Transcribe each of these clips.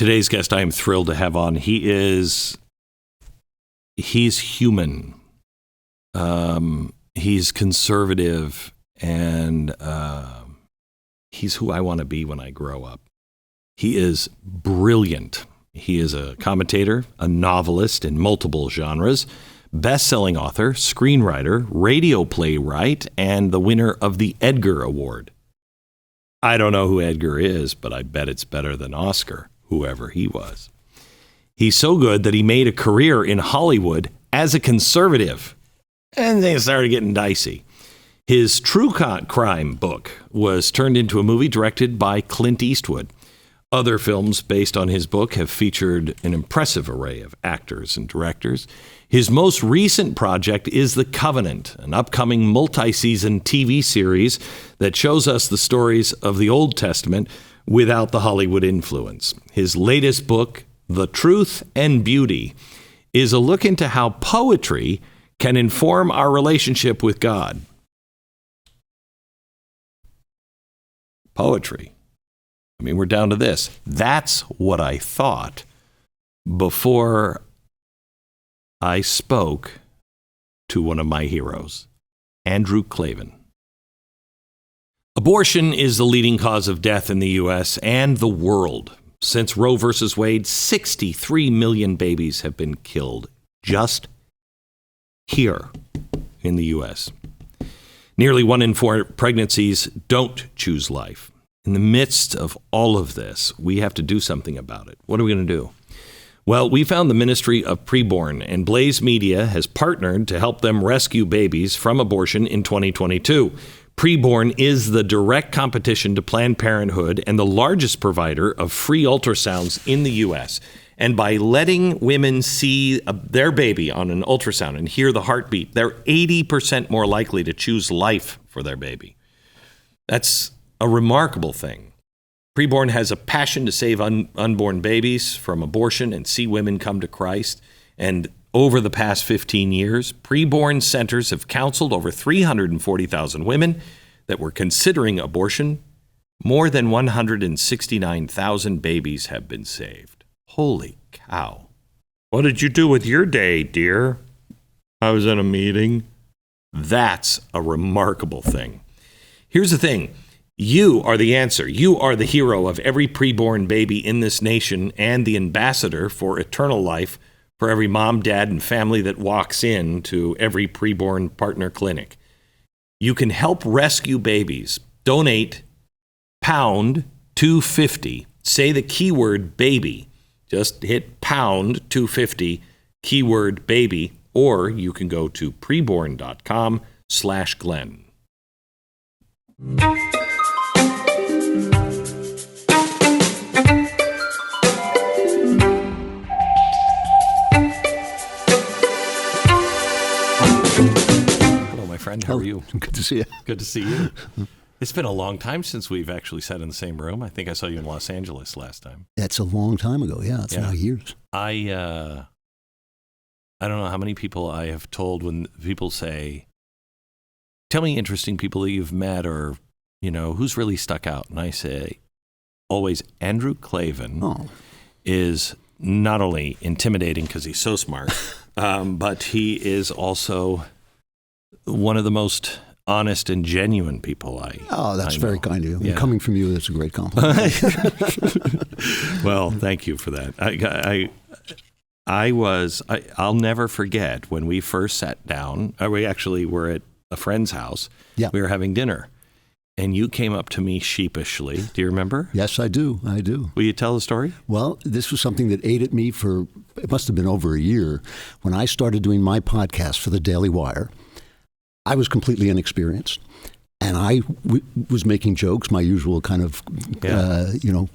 Today's guest I am thrilled to have on. He's human. He's conservative, and he's who I want to be when I grow up. He is brilliant. He is a commentator, a novelist in multiple genres, best-selling author, screenwriter, radio playwright, and the winner of the Edgar Award. I don't know who Edgar is, but I bet it's better than Oscar, whoever he was. He's so good that he made a career in Hollywood as a conservative, and things started getting dicey. His true crime book was turned into a movie directed by Clint Eastwood. Other films based on his book have featured an impressive array of actors and directors. His most recent project is The Covenant, an upcoming multi-season TV series that shows us the stories of the Old Testament without the Hollywood influence. His latest book, The Truth and Beauty, is a look into how poetry can inform our relationship with God. Poetry. I mean, we're down to this. That's what I thought before I spoke to one of my heroes, Andrew Klavan. Abortion is the leading cause of death in the U.S. and the world. Since Roe versus Wade, 63 million babies have been killed just here in the U.S. Nearly 1 in 4 pregnancies don't choose life. In the midst of all of this, we have to do something about it. What are we going to do? Well, we found the Ministry of Preborn, and Blaze Media has partnered to help them rescue babies from abortion in 2022. Preborn is the direct competition to Planned Parenthood and the largest provider of free ultrasounds in the U.S. And by letting women see their baby on an ultrasound and hear the heartbeat, they're 80% more likely to choose life for their baby. That's a remarkable thing. Preborn has a passion to save unborn babies from abortion and see women come to Christ. And over the past 15 years, Preborn centers have counseled over 340,000 women that were considering abortion. More than 169,000 babies have been saved. Holy cow. What did you do with your day, dear? I was in a meeting. That's a remarkable thing. Here's the thing. You are the answer. You are the hero of every preborn baby in this nation and the ambassador for eternal life for every mom, dad, and family that walks in to every preborn partner clinic. You can help rescue babies. Donate pound 250. Say the keyword baby. Just hit pound 250, keyword baby, or you can go to preborn.com/Glenn. Friend, how are you? Good to see you. Good to see you. It's been a long time since we've actually sat in the same room. I think I saw you in Los Angeles last time. That's a long time ago. Yeah, it's now years. I don't know how many people I have told when people say, tell me interesting people that you've met or, who's really stuck out. And I say, always Andrew Klavan is not only intimidating because he's so smart, but he is also one of the most honest and genuine people I that's know. Very kind of you. Yeah. Coming from you, that's a great compliment. Well, thank you for that. I'll never forget when we first sat down. We actually were at a friend's house. Yeah. We were having dinner, and you came up to me sheepishly. Do you remember? Yes, I do. Will you tell the story? Well, this was something that ate at me it must have been over a year. When I started doing my podcast for the Daily Wire, I was completely inexperienced, and I was making jokes, my usual kind of,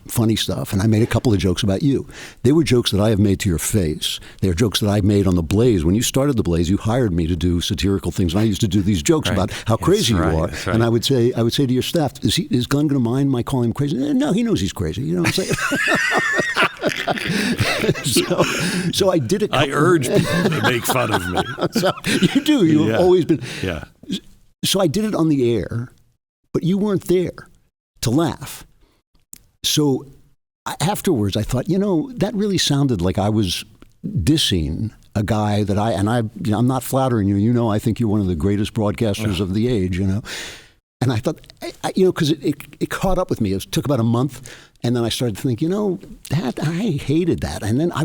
funny stuff. And I made a couple of jokes about you. They were jokes that I have made to your face. They are jokes that I made on the Blaze. When you started the Blaze, you hired me to do satirical things, and I used to do these jokes about how crazy you are. Right. And I would say to your staff, "Is Glenn going to mind my calling him crazy?" No, he knows he's crazy. You know what I'm saying? So I did it. I urge people to make fun of me. So you do. You have always been. Yeah. So I did it on the air, but you weren't there to laugh. So afterwards, I thought, that really sounded like I was dissing a guy that I'm not flattering you. I think you're one of the greatest broadcasters of the age, And I thought, because it caught up with me. It took about a month, and then I started to think, that I hated that. And then I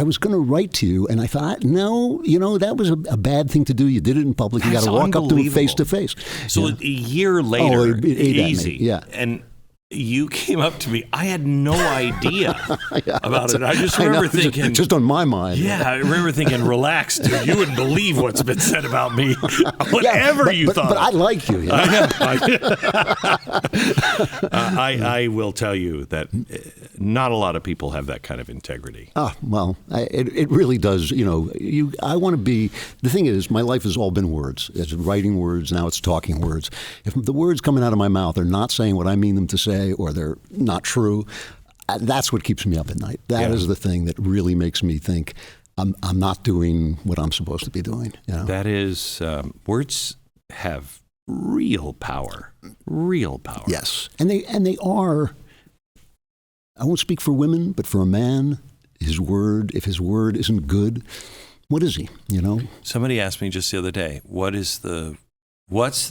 was gonna write to you, and I thought, no, that was a bad thing to do. You did it in public. You got to walk up to him face to face. So a year later, it ate easy, at me. Yeah. And you came up to me. I had no idea about it. I just remember thinking... Just on my mind. Yeah, I remember thinking, relax, dude. You wouldn't believe what's been said about me. Whatever you thought. But I like you. I will tell you that not a lot of people have that kind of integrity. Oh, well, it really does. I want to be... The thing is, my life has all been words. It's writing words, now it's talking words. If the words coming out of my mouth are not saying what I mean them to say, or they're not true, that's what keeps me up at night. That is the thing that really makes me think I'm not doing what I'm supposed to be doing. That is, words have real power. Real power. Yes, and they are. I won't speak for women, but for a man, if his word isn't good, what is he? Somebody asked me just the other day, what's the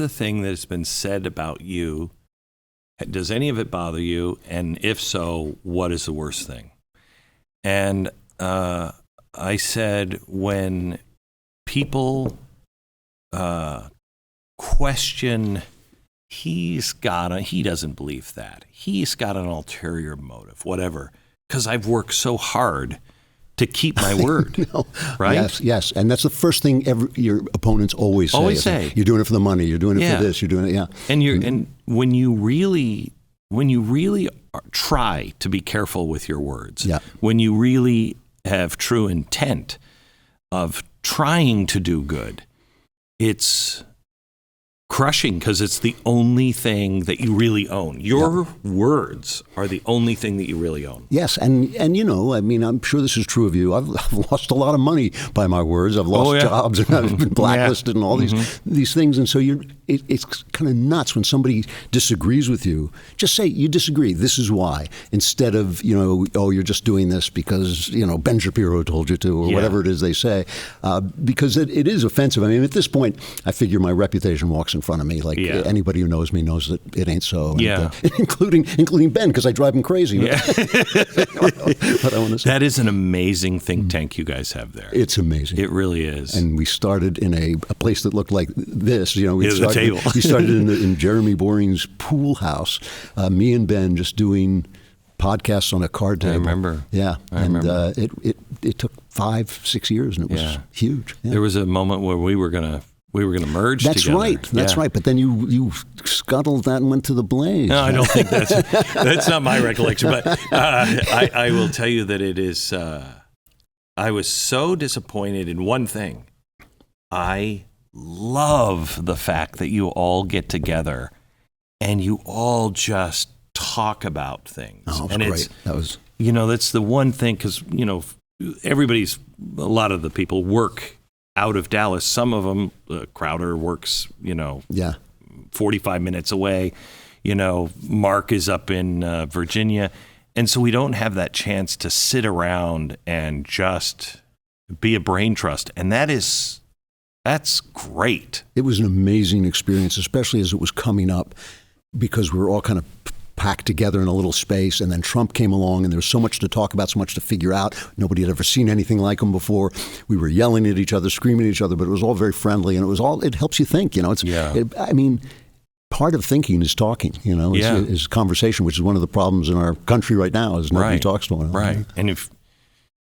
thing that has been said about you? Does any of it bother you? And if so, what is the worst thing? And I said, when people question, he doesn't believe that. He's got an ulterior motive, whatever. Because I've worked so hard to keep my word, right? Yes. And that's the first thing your opponents always say. You're doing it for the money. You're doing it for this. You're doing it, And when you really try to be careful with your words, when you really have true intent of trying to do good, it's crushing because it's the only thing that you really own. Your words are the only thing that you really own. Yes, and I'm sure this is true of you. I've lost a lot of money by my words. I've lost jobs and I've been blacklisted and all these things. And so it's kind of nuts when somebody disagrees with you. Just say you disagree. This is why. Instead of you're just doing this because Ben Shapiro told you to, or whatever it is they say, because it is offensive. I mean, at this point, I figure my reputation walks in front of me. Anybody who knows me knows that it ain't so. And, including Ben, because I drive him crazy. Yeah. But I want to say that is an amazing think tank you guys have there. It's amazing. It really is. And we started in a place that looked like this. We started in Jeremy Boring's pool house. Me and Ben just doing podcasts on a card table. I remember. Yeah. I remember. It took 5-6 years, and it was huge. Yeah. There was a moment where we were gonna merge That's together. That's right. But then you scuttled that and went to the Blaze. No, I don't think that's not my recollection. But I will tell you that it is. I was so disappointed in one thing. I love the fact that you all get together and you all just talk about things. Oh, and great. That was. That's the one thing because a lot of the people work out of Dallas. Some of them, Crowder works, 45 minutes away. Mark is up in Virginia. And so we don't have that chance to sit around and just be a brain trust. And that's great. It was an amazing experience, especially as it was coming up, because we were all kind of packed together in a little space, and then Trump came along, and there was so much to talk about, so much to figure out. Nobody had ever seen anything like him before. We were yelling at each other, screaming at each other, but it was all very friendly, and it helps you think. Part of thinking is talking. Is conversation, which is one of the problems in our country right now. Is nobody talks to one another. Right, and if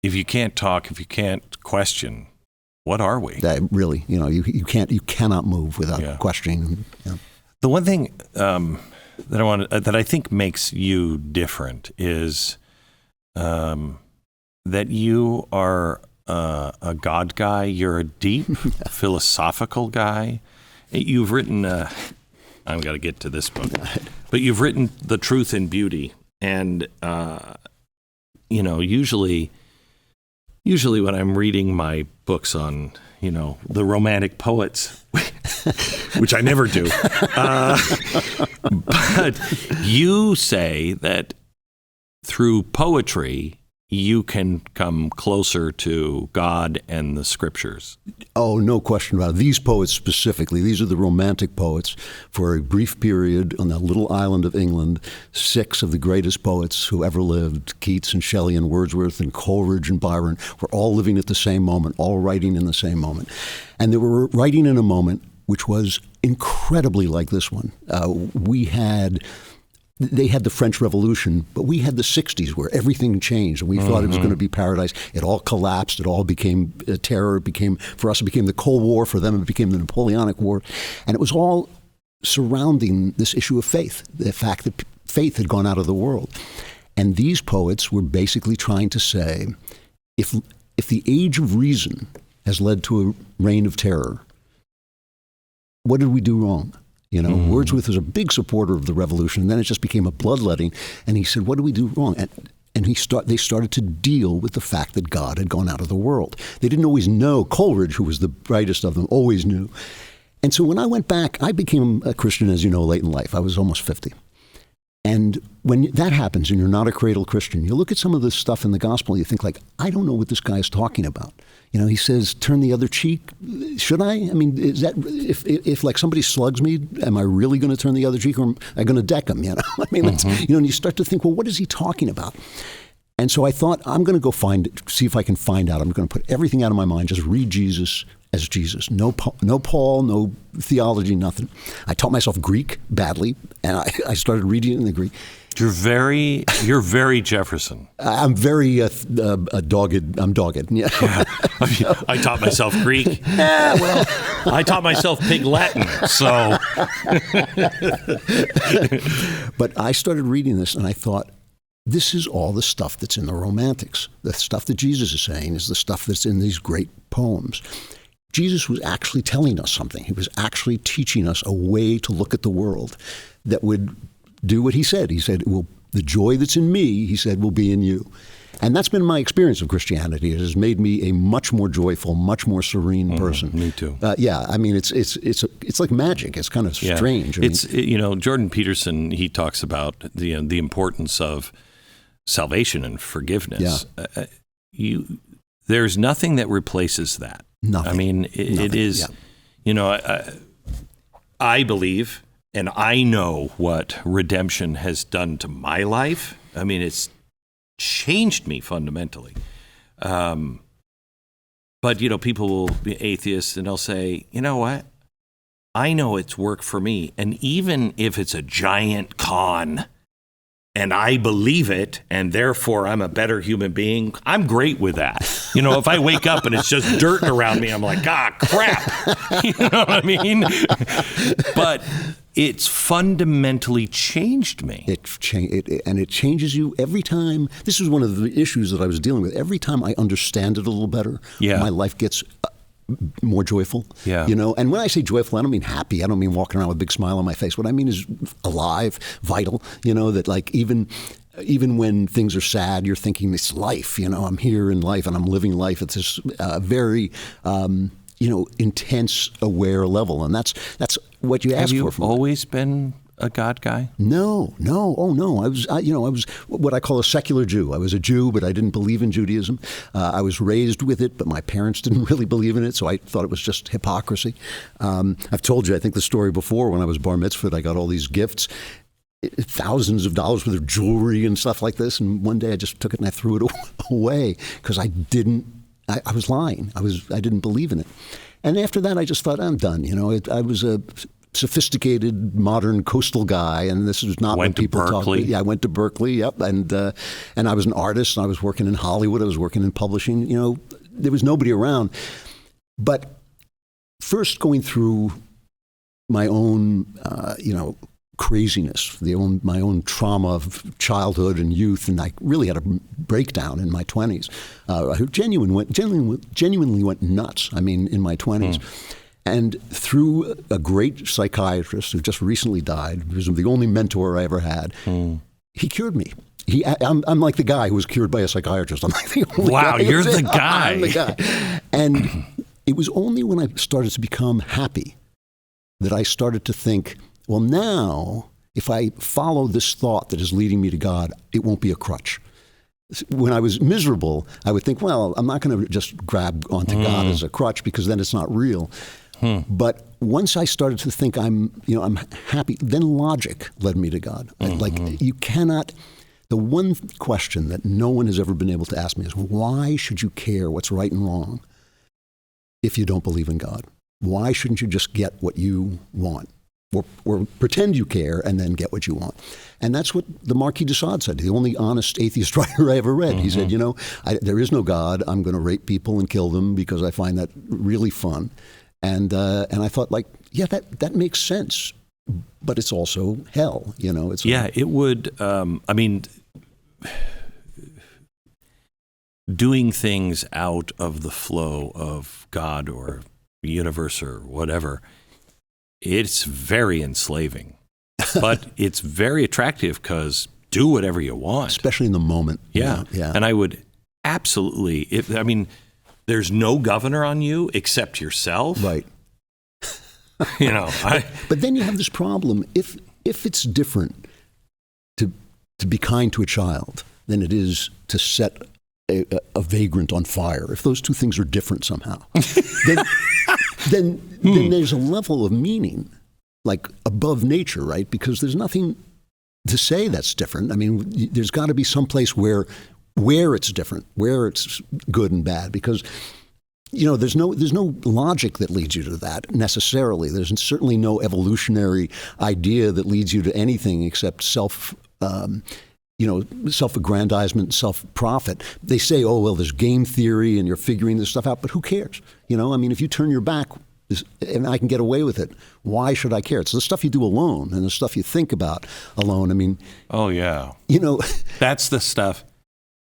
you can't talk, if you can't question, what are we? Really, you cannot move without questioning. The one thing that I think makes you different is that you are a God guy. You're a deep philosophical guy. You've written. I've got to get to this book, but you've written The Truth in Beauty, and usually when I'm reading my books on the romantic poets, which I never do, but you say that through poetry, you can come closer to God and the scriptures. Oh, no question about it. These poets specifically, these are the Romantic poets. For a brief period on that little island of England, 6 of the greatest poets who ever lived, Keats and Shelley and Wordsworth and Coleridge and Byron, were all living at the same moment, all writing in the same moment. And they were writing in a moment which was incredibly like this one. They had the French Revolution, but we had the 60s where everything changed and we thought it was going to be paradise. It all collapsed. It all became terror. For us, it became the Cold War. For them, it became the Napoleonic War. And it was all surrounding this issue of faith, the fact that faith had gone out of the world. And these poets were basically trying to say, if the age of reason has led to a reign of terror, what did we do wrong? Wordsworth was a big supporter of the revolution, and then it just became a bloodletting. And he said, what did we do wrong? And they started to deal with the fact that God had gone out of the world. They didn't always know. Coleridge, who was the brightest of them, always knew. And so when I went back, I became a Christian, as you know, late in life. I was almost 50. And when that happens and you're not a cradle Christian, you look at some of this stuff in the gospel and you think like, I don't know what this guy is talking about. He says, turn the other cheek. Should I? I mean, is that if like somebody slugs me, am I really going to turn the other cheek, or am I going to deck him? I mean, that's, and you start to think, well, what is he talking about? And so I thought, I'm going to go see if I can find out. I'm going to put everything out of my mind, just read Jesus as Jesus. No Paul, no theology, nothing. I taught myself Greek badly, and I started reading it in the Greek. You're very Jefferson. I'm very dogged. I'm dogged. Yeah. I taught myself Greek. Well, I taught myself Pig Latin. So, but I started reading this, and I thought, this is all the stuff that's in the Romantics. The stuff that Jesus is saying is the stuff that's in these great poems. Jesus was actually telling us something. He was actually teaching us a way to look at the world that would do what he said. He said, well, the joy that's in me, he said, will be in you. And that's been my experience of Christianity. It has made me a much more joyful, much more serene person. Me too. Yeah, I mean, it's like magic. It's kind of strange. Jordan Peterson, he talks about the importance of salvation and forgiveness. Yeah. There's nothing that replaces that. Nothing. I mean, it is. Yeah. I believe. And I know what redemption has done to my life. I mean, it's changed me fundamentally. But, people will be atheists and they'll say, you know what? I know it's worked for me. And even if it's a giant con and I believe it and therefore I'm a better human being, I'm great with that. If I wake up and it's just dirt around me, I'm like, crap. You know what I mean? But it's fundamentally changed me. And it changes you every time. This is one of the issues that I was dealing with. Every time I understand it a little better, my life gets more joyful. Yeah. And when I say joyful, I don't mean happy. I don't mean walking around with a big smile on my face. What I mean is alive, vital. That like even when things are sad, you're thinking it's life. I'm here in life and I'm living life at this very intense, aware level, and that's what you ask for. Have you always been a God guy? No. Oh no. I was what I call a secular Jew. I was a Jew, but I didn't believe in Judaism. I was raised with it, but my parents didn't really believe in it, so I thought it was just hypocrisy. I've told you, I think, the story before. When I was bar mitzvahed, I got all these gifts, thousands of dollars worth of jewelry and stuff like this, and one day I just took it and I threw it away because I was lying. I didn't believe in it. And after that, I just thought, I'm done. I was a sophisticated, modern coastal guy, and this was not what people talk about. Yeah, I went to Berkeley, yep, and I was an artist, and I was working in Hollywood. I was working in publishing. There was nobody around. But first going through my own, craziness, my own trauma of childhood and youth, and I really had a breakdown in my 20s. I genuinely went nuts. I mean, in my 20s. And through a great psychiatrist who just recently died, who was the only mentor I ever had, he cured me. I'm like the guy who was cured by a psychiatrist. I'm like the only guy. You're the guy. I'm the guy. And it was only when I started to become happy that I started to think, well, now, if I follow this thought that is leading me to God, it won't be a crutch. When I was miserable, I would think, well, I'm not going to just grab onto God as a crutch because then it's not real. But once I started to think I'm happy, then logic led me to God. Like you cannot. The one question that no one has ever been able to ask me is, why should you care what's right and wrong if you don't believe in God? Why shouldn't you just get what you want? Or pretend you care and then get what you want. And that's what the Marquis de Sade said, the only honest atheist writer I ever read. He said, there is no God. I'm going to rape people and kill them because I find that really fun. And I thought, like, yeah, that makes sense. But it's also hell, It would, doing things out of the flow of God or the universe or whatever, it's very enslaving, but it's very attractive because do whatever you want. Especially in the moment. Yeah. And I would absolutely, there's no governor on you except yourself. Right. But then you have this problem. If it's different to be kind to a child than it is to set a vagrant on fire, if those two things are different somehow, then there's a level of meaning, like above nature, right? Because there's nothing to say that's different. I mean, there's got to be some place where it's different, where it's good and bad, because there's no logic that leads you to that necessarily. There's certainly no evolutionary idea that leads you to anything except self-aggrandizement, self-profit. They say, oh, well, there's game theory and you're figuring this stuff out, but who cares? If you turn your back and I can get away with it, why should I care? It's the stuff you do alone and the stuff you think about alone. Oh, yeah. That's the stuff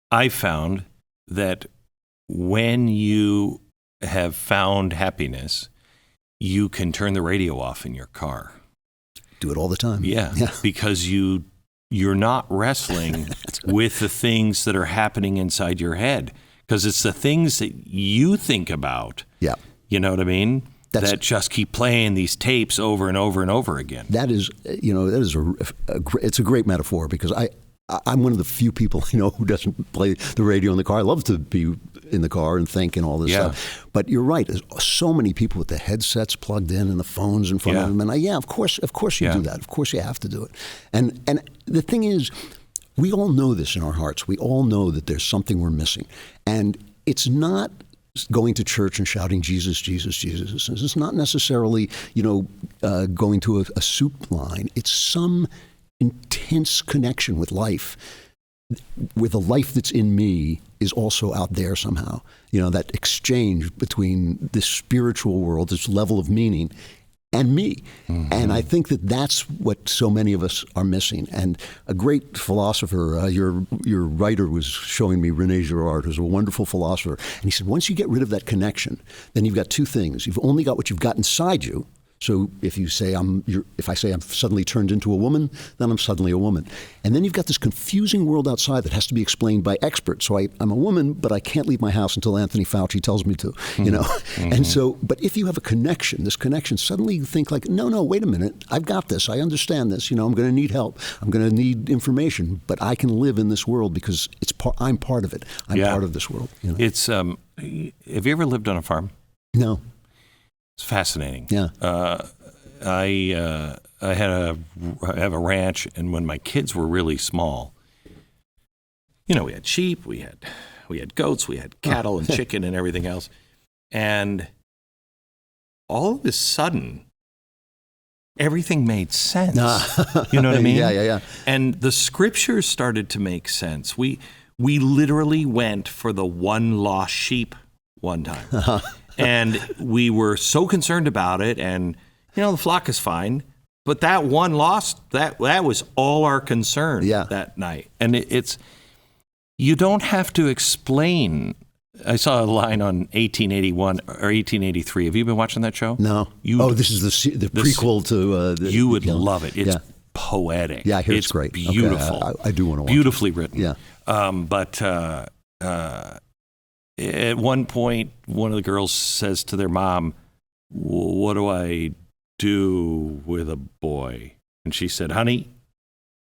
I found, that when you have found happiness, you can turn the radio off in your car. Do it all the time. Yeah. Because you're not wrestling with the things that are happening inside your head, because it's the things that you think about. Yeah. You know what I mean? That just keep playing these tapes over and over and over again. That is, it's a great metaphor, because I'm one of the few people who doesn't play the radio in the car. I love to be in the car and think and all this stuff. But you're right. There's so many people with the headsets plugged in and the phones in front of them. And of course you do that. Of course you have to do it. And the thing is, we all know this in our hearts. We all know that there's something we're missing. And it's not going to church and shouting Jesus, Jesus, Jesus. It's not necessarily, going to a soup line. It's some intense connection with life, where the life that's in me is also out there somehow. That exchange between this spiritual world, this level of meaning, and me. And I think that that's what so many of us are missing. And a great philosopher, your writer was showing me, René Girard, who's a wonderful philosopher. And he said, once you get rid of that connection, then you've got two things. You've only got what you've got inside you. So if I say I'm suddenly turned into a woman, then I'm suddenly a woman. And then you've got this confusing world outside that has to be explained by experts. So I'm a woman, but I can't leave my house until Anthony Fauci tells me to, And so, but if you have this connection, suddenly you think like, no, wait a minute, I've got this, I understand this, I'm going to need help, I'm going to need information, but I can live in this world because I'm part of it. I'm part of this world. It's, have you ever lived on a farm? No. It's fascinating. Yeah. I have a ranch, and when my kids were really small, we had sheep, we had goats, we had cattle and chicken and everything else, and all of a sudden, everything made sense. You know what I mean? Yeah. And the scriptures started to make sense. We literally went for the one lost sheep one time. And we were so concerned about it, and the flock is fine, but that one lost, that was all our concern that night. And it's, you don't have to explain. I saw a line on 1881 or 1883. Have you been watching that show? No. This is the prequel to. You would love it. It's poetic. Yeah, I hear it's great. Beautiful. Okay, I do want to watch Beautifully it. written. Yeah. But at one point, one of the girls says to their mom, "What do I do with a boy?" And she said, "Honey,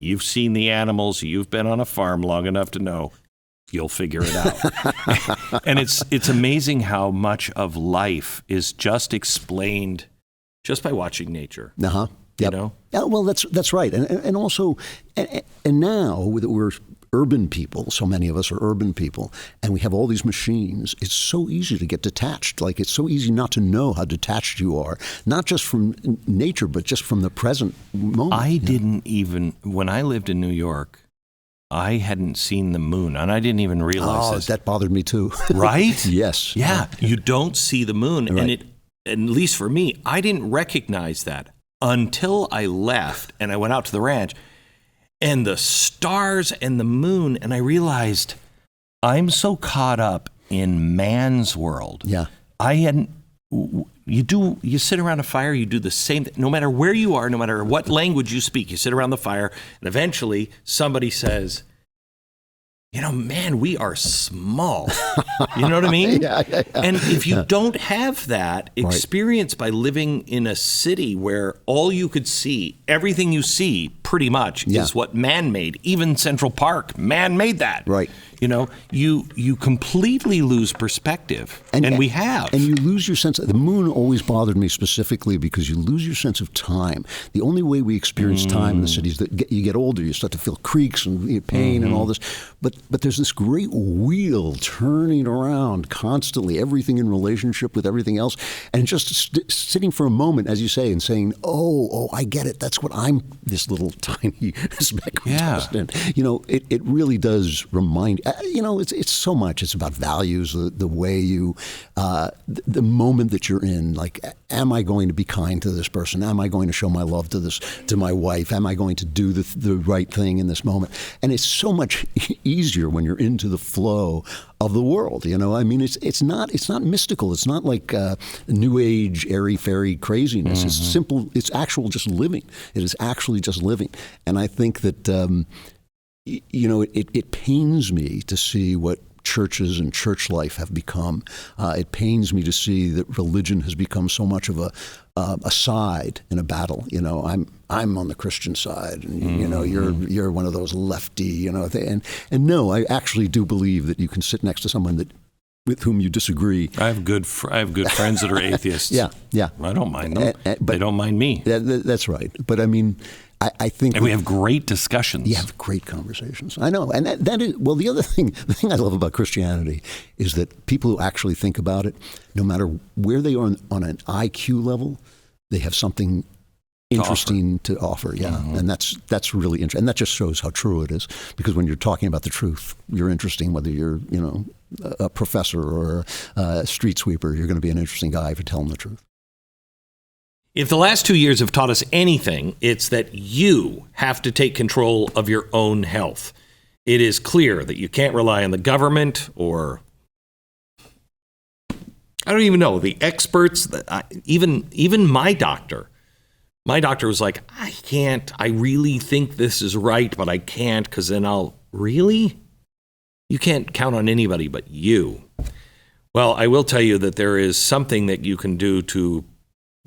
You've seen the animals. You've been on a farm long enough to know. You'll figure it out. And it's amazing how much of life is just explained just by watching nature. Uh-huh. Yep. You know? Yeah, well, that's right. And also, and now that we're urban people, so many of us are urban people, and we have all these machines, it's so easy to get detached. Like, it's so easy not to know how detached you are, not just from nature, but just from the present moment. I didn't even, when I lived in New York, I hadn't seen the moon, and I didn't even realize this. That bothered me too. Right? Yes. Yeah, you don't see the moon, Right. and at least for me, I didn't recognize that until I left and I went out to the ranch and the stars and the moon, and I realized I'm so caught up in man's world. Yeah. I hadn't. You sit around a fire, you do the same thing. No matter where you are, no matter what language you speak, you sit around the fire, and eventually somebody says, you know, man, we are small. You know what I mean? Yeah. And if you don't have that experience by living in a city where all you could see, everything you see pretty much is what man made, even Central Park, man made that. Right. You know, you completely lose perspective, and we have. And you lose your sense. The moon always bothered me specifically because you lose your sense of time. The only way we experience time in the city is that you get older, you start to feel creaks and pain and all this. But there's this great wheel turning around constantly, everything in relationship with everything else, and just sitting for a moment, as you say, and saying, "Oh, I get it. That's what I'm. This little tiny speck of dust." And you know, it really does remind. You know, it's so much. It's about values, the way you, the moment that you're in. Like, am I going to be kind to this person? Am I going to show my love to my wife? Am I going to do the right thing in this moment? And it's so much easier when you're into the flow of the world. You know, I mean, it's not mystical. It's not like new age airy fairy craziness. It's simple. It's actual just living. It is actually just living. And I think that. You know, it pains me to see what churches and church life have become. It pains me to see that religion has become so much of a side in a battle. You know, I'm on the Christian side, and you know, you're one of those lefty. You know, and no, I actually do believe that you can sit next to someone with whom you disagree. I have good friends that are atheists. Yeah. I don't mind them, but they don't mind me. That's right. But I mean, I think, and we have great discussions. You have great conversations. I know, and that is, well. The thing I love about Christianity is that people who actually think about it, no matter where they are on an IQ level, they have something interesting to offer. Yeah, and that's really interesting, and that just shows how true it is. Because when you're talking about the truth, you're interesting. Whether you're a professor or a street sweeper, you're going to be an interesting guy if you tell them the truth. If the last 2 years have taught us anything, it's that you have to take control of your own health. It is clear that you can't rely on the government or, I don't even know, the experts. Even my doctor. My doctor was like, I really think this is right, but I can't, because then really? You can't count on anybody but you. Well, I will tell you that there is something that you can do to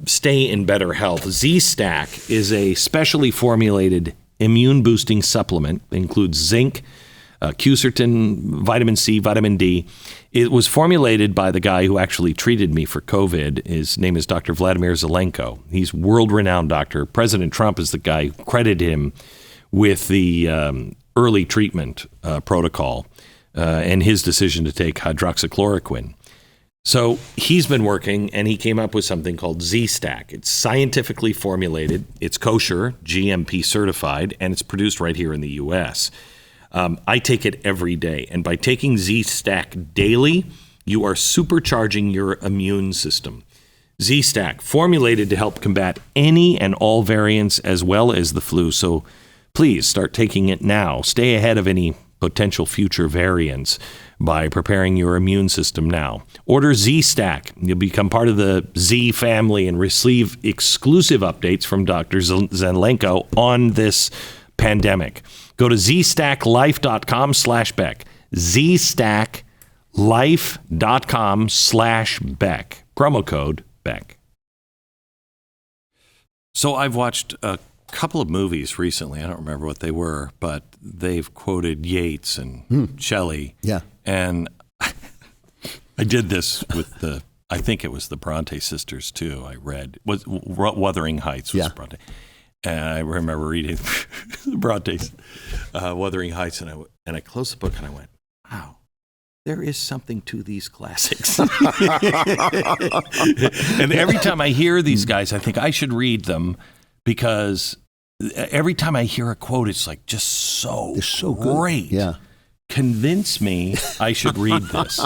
stay in better health. Z-Stack is a specially formulated immune-boosting supplement. It includes zinc, quercetin, vitamin C, vitamin D. It was formulated by the guy who actually treated me for COVID. His name is Dr. Vladimir Zelenko. He's a world-renowned doctor. President Trump is the guy who credited him with the early treatment protocol and his decision to take hydroxychloroquine. So he's been working, and he came up with something called Z-Stack. It's scientifically formulated, it's kosher, GMP certified, and it's produced right here in the U.S. I take it every day, and by taking Z-Stack daily, you are supercharging your immune system. Z-Stack, formulated to help combat any and all variants as well as the flu. So please start taking it now. Stay ahead of any potential future variants by preparing your immune system now. Order Z-Stack. You'll become part of the Z family and receive exclusive updates from Dr. Zelenko on this pandemic. Go to zstacklife.com/Beck. zstacklife.com/Beck. Promo code Beck. So I've watched a couple of movies recently. I don't remember what they were, but they've quoted Yeats and Shelley. Yeah. And I did this with I think it was the Bronte sisters too. I read Wuthering Heights was Bronte. And I remember reading the Brontes, Wuthering Heights, and I closed the book and I went, wow, there is something to these classics. And every time I hear these guys, I think I should read them because every time I hear a quote, it's like just so great. Good. Yeah. Convince me I should read this.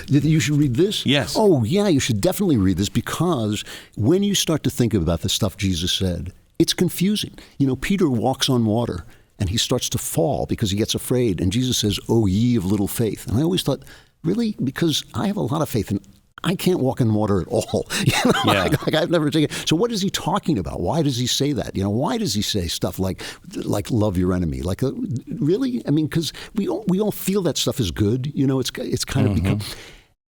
You should read this? Yes. Oh, yeah, you should definitely read this because when you start to think about the stuff Jesus said, it's confusing. You know, Peter walks on water and he starts to fall because he gets afraid. And Jesus says, "Oh, ye of little faith." And I always thought, really? Because I have a lot of faith and I can't walk in water at all. You know, like I've never taken. So what is he talking about? Why does he say that? You know, why does he say stuff like love your enemy? Like, really? I mean, because we all feel that stuff is good. You know, it's kind of become.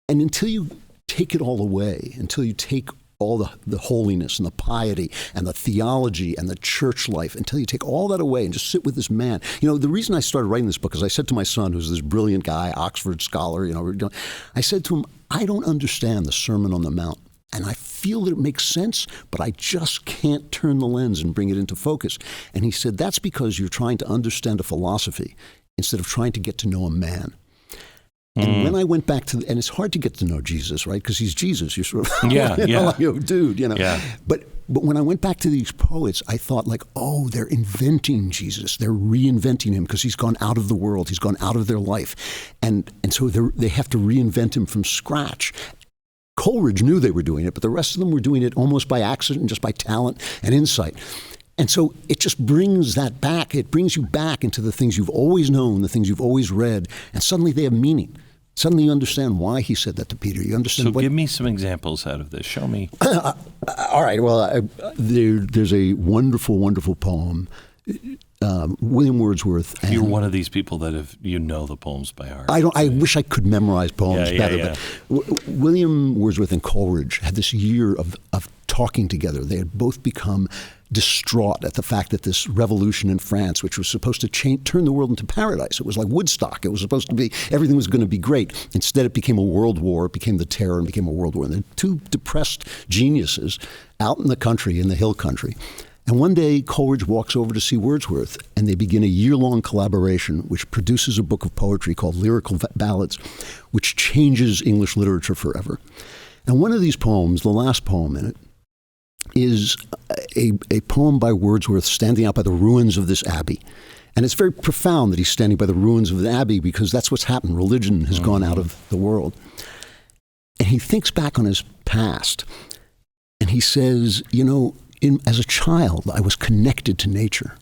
And until you take it all away, until you take all the holiness and the piety and the theology and the church life, until you take all that away and just sit with this man. You know, the reason I started writing this book is I said to my son, who's this brilliant guy, Oxford scholar, you know, I said to him, I don't understand the Sermon on the Mount. And I feel that it makes sense, but I just can't turn the lens and bring it into focus. And he said, that's because you're trying to understand a philosophy instead of trying to get to know a man. And when I went back to, and it's hard to get to know Jesus, right? Because he's Jesus. You're sort of, like, oh, dude, you know. Yeah. But when I went back to these poets, I thought like, oh, they're inventing Jesus. They're reinventing him because he's gone out of the world. He's gone out of their life. And so they have to reinvent him from scratch. Coleridge knew they were doing it, but the rest of them were doing it almost by accident, just by talent and insight. And so it just brings that back. It brings you back into the things you've always known, the things you've always read, and suddenly they have meaning. Suddenly you understand why he said that to Peter. You understand. So give me some examples out of this. Show me. All right. Well, there's a wonderful, wonderful poem. William Wordsworth. You're one of these people that the poems by heart. I wish I could memorize poems better. Yeah. But William Wordsworth and Coleridge had this year of talking together. They had both become distraught at the fact that this revolution in France, which was supposed to turn the world into paradise. It was like Woodstock. It was supposed to be, everything was going to be great. Instead, it became a world war. It became the terror and became a world war. And the two depressed geniuses out in the country, in the hill country. And one day, Coleridge walks over to see Wordsworth, and they begin a year-long collaboration, which produces a book of poetry called Lyrical Ballads, which changes English literature forever. And one of these poems, the last poem in it, is a poem by Wordsworth standing out by the ruins of this abbey. And it's very profound that he's standing by the ruins of the abbey because that's what's happened. Religion has gone out of the world. And he thinks back on his past, and he says, you know, as a child, I was connected to nature.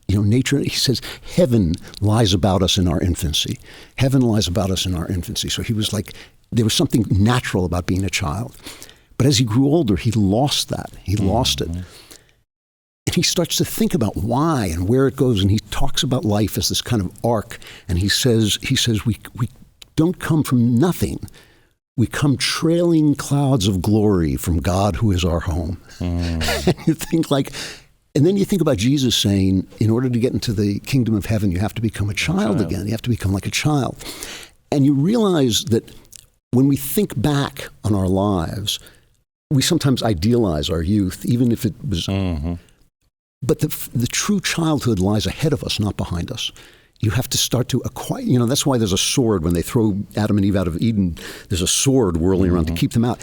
Nature, he says, heaven lies about us in our infancy. Heaven lies about us in our infancy. So he was like, there was something natural about being a child. But as he grew older, he lost that. He lost it. And he starts to think about why and where it goes. And he talks about life as this kind of arc. And he says we don't come from nothing. We come trailing clouds of glory from God who is our home. And you think and then you think about Jesus saying, in order to get into the kingdom of heaven, you have to become a child again. You have to become like a child. And you realize that when we think back on our lives, we sometimes idealize our youth, even if it was. But the true childhood lies ahead of us, not behind us. You have to start to acquire, that's why there's a sword. When they throw Adam and Eve out of Eden, there's a sword whirling around to keep them out.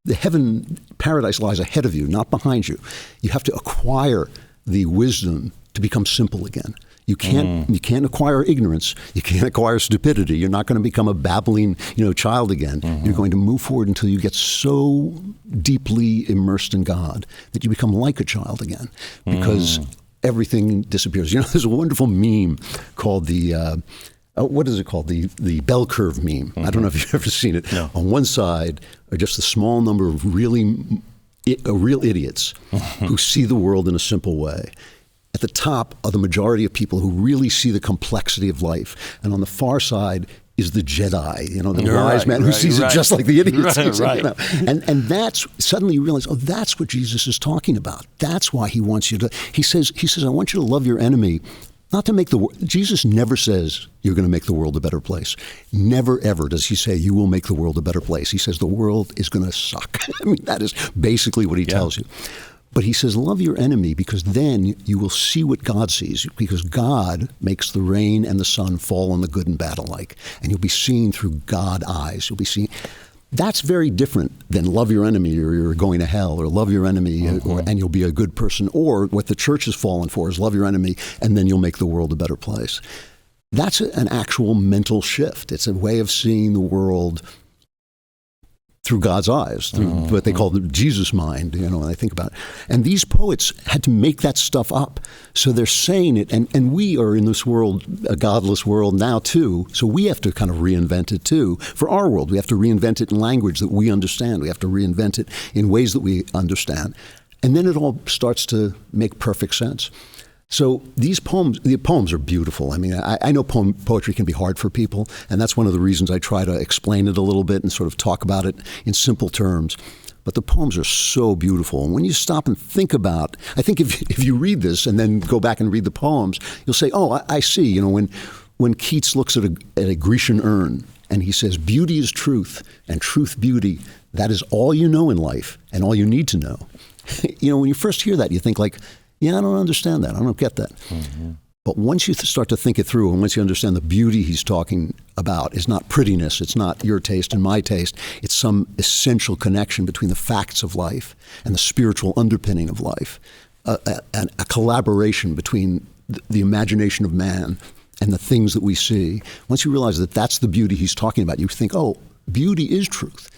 The paradise lies ahead of you, not behind you. You have to acquire the wisdom to become simple again. You can't acquire ignorance. You can't acquire stupidity. You're not going to become a babbling, child again. You're going to move forward until you get so deeply immersed in God that you become like a child again, because everything disappears. There's a wonderful meme called what is it called? The bell curve meme. I don't know if you've ever seen it. No. On one side are just a small number of real idiots who see the world in a simple way. At the top are the majority of people who really see the complexity of life. And on the far side is the Jedi, the wise man who sees it just like the idiot sees it. And that's, suddenly you realize, that's what Jesus is talking about. That's why he wants you to, he says, I want you to love your enemy, not to make the world, Jesus never says you're going to make the world a better place. Never, ever does he say you will make the world a better place. He says the world is going to suck. I mean, that is basically what he tells you. But he says, love your enemy, because then you will see what God sees, because God makes the rain and the sun fall on the good and bad alike. And you'll be seeing through God eyes. You'll be seeing. That's very different than love your enemy or you're going to hell, or love your enemy and you'll be a good person. Or what the church has fallen for is love your enemy and then you'll make the world a better place. That's an actual mental shift. It's a way of seeing the world through God's eyes, through what they call the Jesus mind, when I think about it. And these poets had to make that stuff up. So they're saying it, and we are in this world, a godless world now too, so we have to kind of reinvent it too. For our world, we have to reinvent it in language that we understand. We have to reinvent it in ways that we understand. And then it all starts to make perfect sense. So the poems are beautiful. I mean, I know poetry can be hard for people, and that's one of the reasons I try to explain it a little bit and sort of talk about it in simple terms. But the poems are so beautiful. And when you stop and think about, I think if you read this and then go back and read the poems, you'll say, I see. When Keats looks at a Grecian urn and he says, beauty is truth and truth beauty, that is all you know in life and all you need to know. When you first hear that, you think like, I don't understand that. I don't get that. Mm-hmm. But once you start to think it through, and once you understand the beauty he's talking about is not prettiness, it's not your taste and my taste, it's some essential connection between the facts of life and the spiritual underpinning of life, a collaboration between the imagination of man and the things that we see. Once you realize that that's the beauty he's talking about, you think, beauty is truth.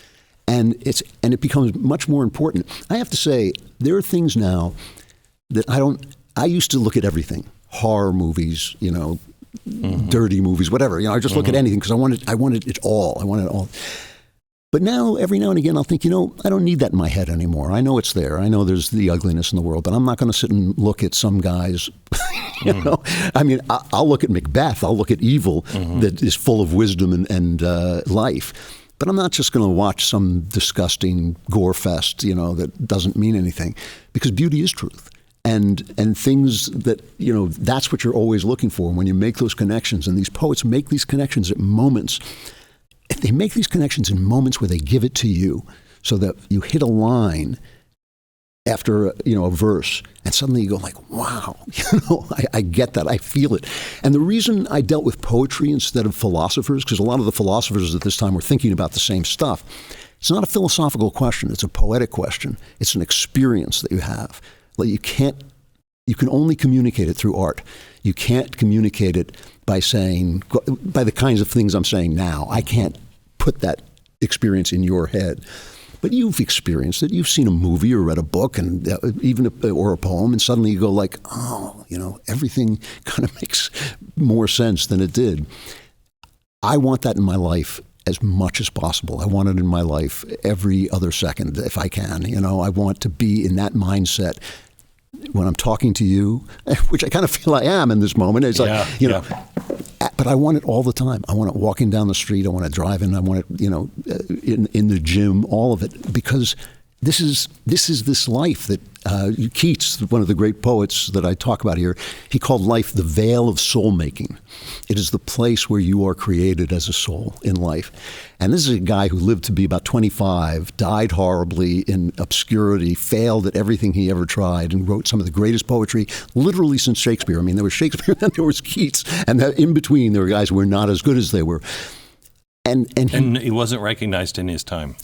And it becomes much more important. I have to say, there are things now that I used to look at everything, horror movies, dirty movies, whatever. I just look at anything because I wanted it all. I wanted it all. But now, every now and again, I'll think, I don't need that in my head anymore. I know it's there. I know there's the ugliness in the world, but I'm not going to sit and look at some guys, I mean, I'll look at Macbeth. I'll look at evil that is full of wisdom and life. But I'm not just going to watch some disgusting gore fest, that doesn't mean anything, because beauty is truth. And things that, that's what you're always looking for when you make those connections. And these poets make these connections at moments. They make these connections in moments where they give it to you, so that you hit a line after, a verse, and suddenly you go like, wow, I get that. I feel it. And the reason I dealt with poetry instead of philosophers, because a lot of the philosophers at this time were thinking about the same stuff. It's not a philosophical question. It's a poetic question. It's an experience that you have. Like you can only communicate it through art. You can't communicate it by the kinds of things I'm saying now. I can't put that experience in your head. But you've experienced it. You've seen a movie or read a book, and or a poem, and suddenly you go like, everything kind of makes more sense than it did. I want that in my life as much as possible. I want it in my life every other second if I can. I want to be in that mindset when I'm talking to you, which I kind of feel I am in this moment. It's but I want it all the time. I want it walking down the street. I want it driving. I want it, in the gym, all of it, because this is this life that Keats, one of the great poets that I talk about here, he called life the vale of soul making. It is the place where you are created as a soul in life. And this is a guy who lived to be about 25, died horribly in obscurity, failed at everything he ever tried, and wrote some of the greatest poetry literally since Shakespeare. I mean, there was Shakespeare, then there was Keats, and in between there were guys who were not as good as they were. And he wasn't recognized in his time.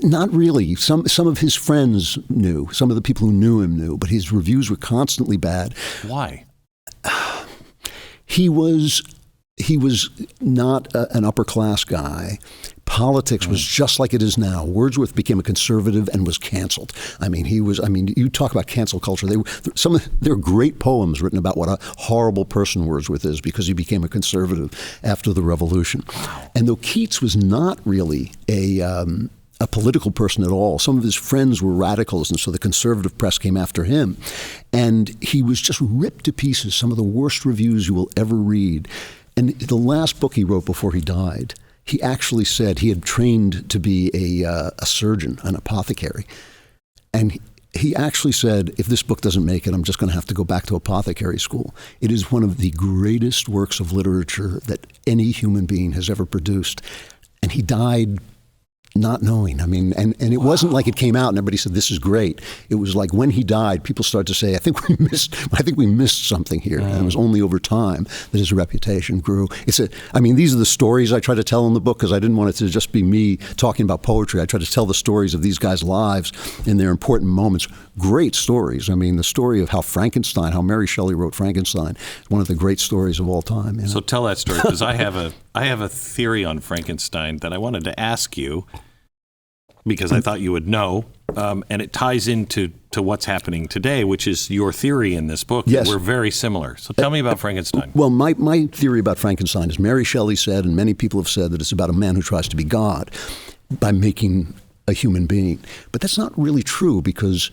Not really. Some of his friends knew. Some of the people who knew him knew. But his reviews were constantly bad. Why? He was not an upper class guy. Politics was just like it is now. Wordsworth became a conservative and was canceled. You talk about cancel culture. There are great poems written about what a horrible person Wordsworth is because he became a conservative after the Revolution. And though Keats was not really a political person at all, some of his friends were radicals, and so the conservative press came after him. And he was just ripped to pieces, some of the worst reviews you will ever read. And the last book he wrote before he died, he actually said he had trained to be a surgeon, an apothecary. And he actually said, if this book doesn't make it, I'm just going to have to go back to apothecary school. It is one of the greatest works of literature that any human being has ever produced. And he died not knowing. I mean, and it wasn't like it came out and everybody said, this is great. It was like when he died, people started to say, I think we missed something here. And it was only over time that his reputation grew. These are the stories I try to tell in the book because I didn't want it to just be me talking about poetry. I try to tell the stories of these guys' lives in their important moments. Great stories. I mean, the story of how Mary Shelley wrote Frankenstein, one of the great stories of all time. You know? So tell that story, because I have a theory on Frankenstein that I wanted to ask you, because I thought you would know, and it ties into what's happening today, which is your theory in this book. Yes. We're very similar. So tell me about Frankenstein. Well, my theory about Frankenstein is Mary Shelley said, and many people have said, that it's about a man who tries to be God by making a human being. But that's not really true, because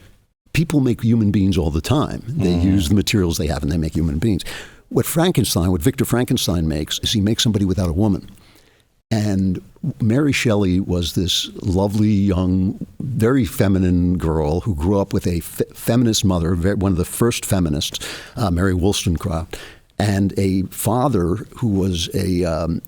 people make human beings all the time. They use the materials they have and they make human beings. What Victor Frankenstein makes is he makes somebody without a woman. And Mary Shelley was this lovely, young, very feminine girl who grew up with a feminist mother, one of the first feminists, Mary Wollstonecraft, and a father who was a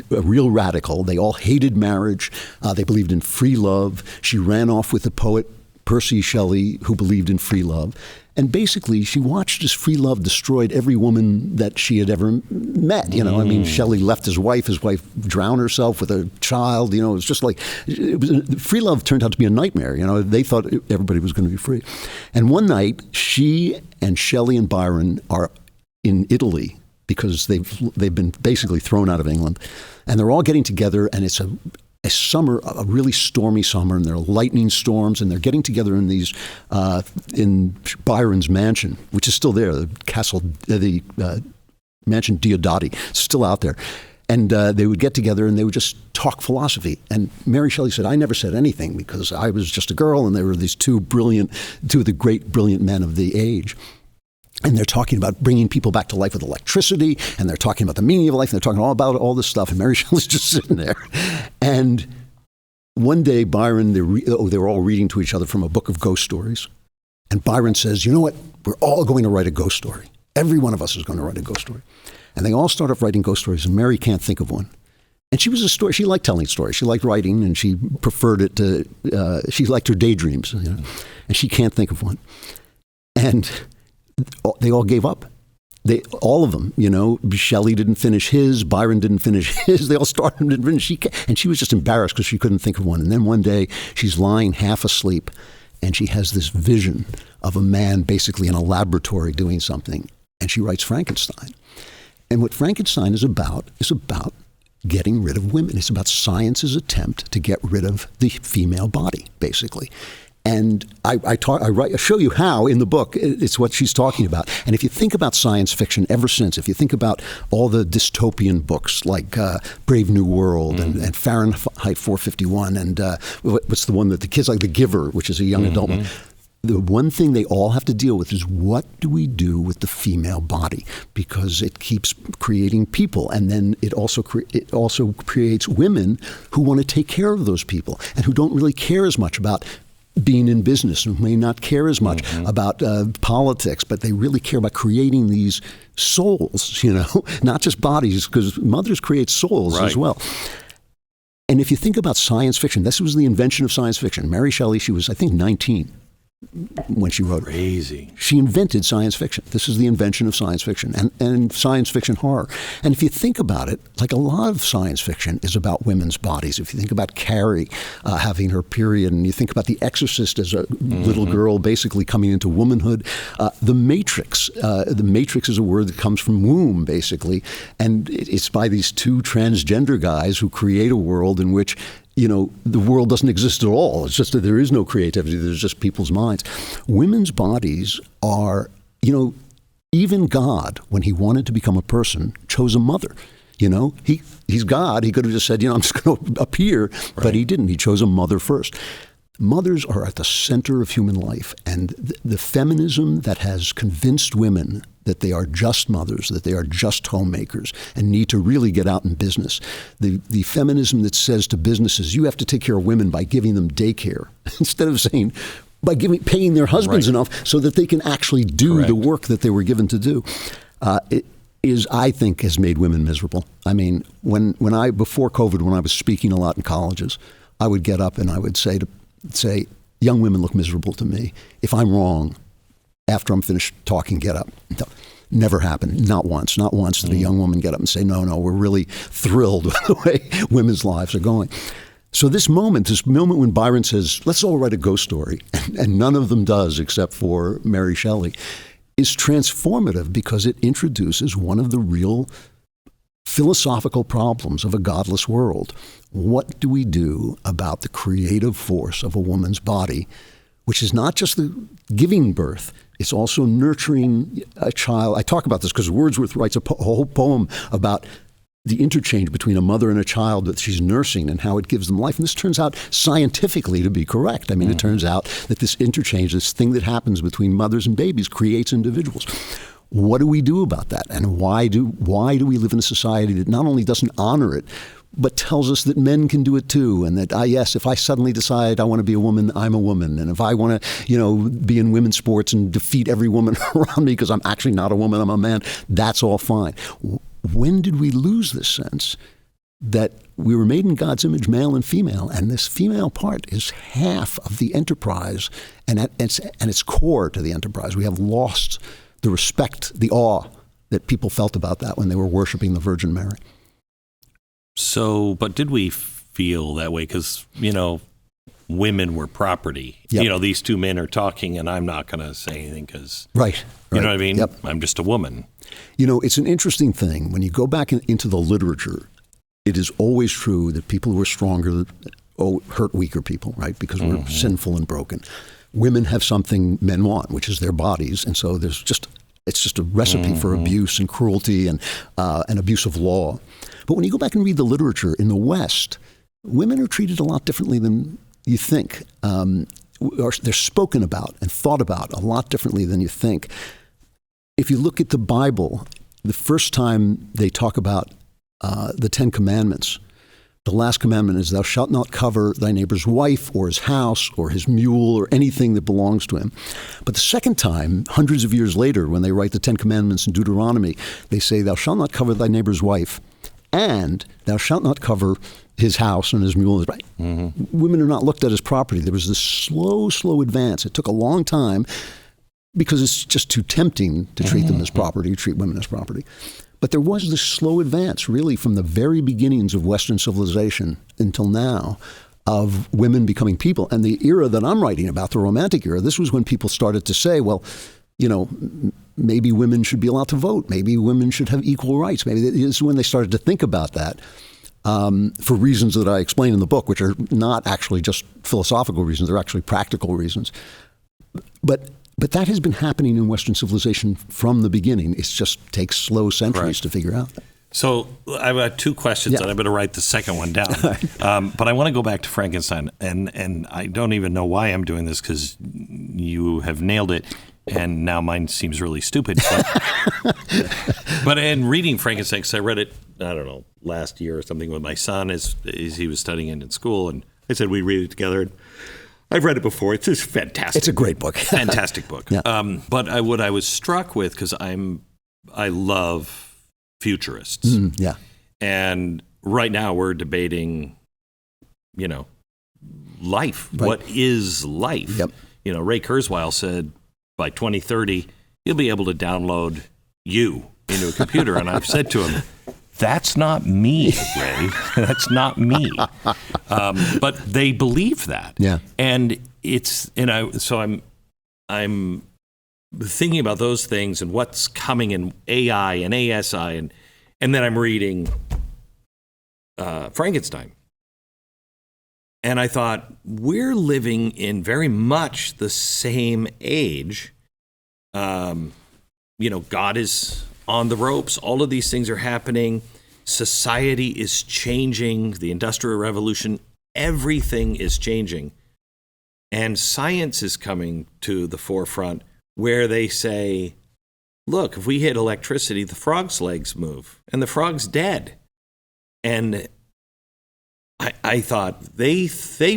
real radical. They all hated marriage. They believed in free love. She ran off with the poet Percy Shelley, who believed in free love. And basically, she watched as free love destroyed every woman that she had ever met. You know, I mean, Shelley left his wife drowned herself with a child. You know, it was just like, free love turned out to be a nightmare. You know, they thought everybody was going to be free. And one night, she and Shelley and Byron are in Italy because they've been basically thrown out of England. And they're all getting together, and it's a summer, a really stormy summer, and there are lightning storms, and they're getting together in these in Byron's mansion, which is still there, the castle, the mansion Diodati, still out there. And they would get together and they would just talk philosophy. And Mary Shelley said, I never said anything because I was just a girl, and they were these two of the great brilliant men of the age. And they're talking about bringing people back to life with electricity, and they're talking about the meaning of life, and they're talking all about all this stuff, and Mary Shelley's just sitting there. And one day, Byron, they were all reading to each other from a book of ghost stories. And Byron says, you know what? We're all going to write a ghost story. Every one of us is going to write a ghost story. And they all start off writing ghost stories, and Mary can't think of one. And she liked telling stories. She liked writing, and she preferred it to, she liked her daydreams, you know, and she can't think of one. And they all gave up. All of them, you know, Shelley didn't finish his, Byron didn't finish his. They all started and didn't finish. And she was just embarrassed because she couldn't think of one. And then one day she's lying half asleep, and she has this vision of a man basically in a laboratory doing something. And she writes Frankenstein. And what Frankenstein is about getting rid of women. It's about science's attempt to get rid of the female body, basically. And I show you how in the book. It's what she's talking about. And if you think about science fiction ever since, if you think about all the dystopian books like Brave New World and Fahrenheit 451 and what's the one that the kids like, The Giver, which is a young adult one. The one thing they all have to deal with is, what do we do with the female body? Because it keeps creating people, and then it also creates women who want to take care of those people and who don't really care as much about being in business, and may not care as much about politics, but they really care about creating these souls, you know, not just bodies, because mothers create souls as well. And if you think about science fiction, this was the invention of science fiction. Mary Shelley, she was, I think, 19 when she wrote it. Crazy. She invented science fiction. This is the invention of science fiction and science fiction horror. And if you think about it, like a lot of science fiction is about women's bodies. If you think about Carrie having her period, and you think about The Exorcist as a little girl basically coming into womanhood, The Matrix is a word that comes from womb, basically. And it's by these two transgender guys who create a world in which, you know, the world doesn't exist at all. It's just that there is no creativity. There's just people's minds. Women's bodies are, you know, even God, when he wanted to become a person, chose a mother. You know, he's God. He could have just said, you know, I'm just going to appear, but he didn't. He chose a mother first. Mothers are at the center of human life, and the feminism that has convinced women that they are just mothers, that they are just homemakers, and need to really get out in business. The feminism that says to businesses, you have to take care of women by giving them daycare, instead of saying by paying their husbands enough so that they can actually do the work that they were given to do. It is, I think, has made women miserable. I mean, before COVID, when I was speaking a lot in colleges, I would get up and I would say, young women look miserable to me. If I'm wrong, after I'm finished talking, get up. No, never happened. Not once did a young woman get up and say, no, we're really thrilled with the way women's lives are going. So this moment when Byron says, let's all write a ghost story, and none of them does except for Mary Shelley, is transformative because it introduces one of the real philosophical problems of a godless world. What do we do about the creative force of a woman's body, which is not just the giving birth, it's also nurturing a child. I talk about this because Wordsworth writes a whole poem about the interchange between a mother and a child that she's nursing and how it gives them life. And this turns out scientifically to be correct. I mean, it turns out that this interchange, this thing that happens between mothers and babies, creates individuals. What do we do about that? And why do we live in a society that not only doesn't honor it, but tells us that men can do it too, and that, yes, if I suddenly decide I want to be a woman, I'm a woman, and if I want to, be in women's sports and defeat every woman around me because I'm actually not a woman, I'm a man, that's all fine. When did we lose this sense that we were made in God's image, male and female, and this female part is half of the enterprise, and it's core to the enterprise? We have lost the respect, the awe that people felt about that when they were worshiping the Virgin Mary. So, but did we feel that way? Because, women were property. Yep. These two men are talking, and I'm not going to say anything because, right. You know what I mean? Yep. I'm just a woman. It's an interesting thing. When you go back into the literature, it is always true that people who are stronger hurt weaker people, right? Because we're sinful and broken. Women have something men want, which is their bodies. And so it's just a recipe for abuse and cruelty and abuse of law. But when you go back and read the literature in the West, women are treated a lot differently than you think. They're spoken about and thought about a lot differently than you think. If you look at the Bible, the first time they talk about the Ten Commandments, the last commandment is, thou shalt not cover thy neighbor's wife or his house or his mule or anything that belongs to him. But the second time, hundreds of years later, when they write the Ten Commandments in Deuteronomy, they say, thou shalt not cover thy neighbor's wife, and thou shalt not cover his house and his mule. Women are not looked at as property. There was this slow advance. It took a long time because it's just too tempting to treat them as property, treat women as property. But there was this slow advance, really, from the very beginnings of Western civilization until now, of women becoming people. And the era that I'm writing about, the Romantic era, this was when people started to say, well, maybe women should be allowed to vote. Maybe women should have equal rights. Maybe this is when they started to think about that for reasons that I explain in the book, which are not actually just philosophical reasons. They're actually practical reasons. But that has been happening in Western civilization from the beginning. It just takes slow centuries to figure out. So I've got two questions, and I'm going to write the second one down. But I want to go back to Frankenstein, and I don't even know why I'm doing this because you have nailed it, and now mine seems really stupid. But in reading Frankenstein, because I read it, I don't know, last year or something with my son as he was studying it in school, and I said we'd read it together. And I've read it before. It's just fantastic. It's a great book. Fantastic book. Yeah. But what I was struck with, because I love futurists. Yeah. And right now we're debating, life. Right. What is life? Yep. Ray Kurzweil said by 2030, you'll be able to download you into a computer. And I've said to him, that's not me, Ray. That's not me. But they believe that. Yeah. And I'm thinking about those things and what's coming in AI and ASI, and then I'm reading Frankenstein. And I thought, we're living in very much the same age. God is on the ropes. All of these things are happening. Society is changing. The Industrial Revolution, everything is changing. And science is coming to the forefront where they say, look, if we hit electricity, the frog's legs move, and the frog's dead. And I thought, they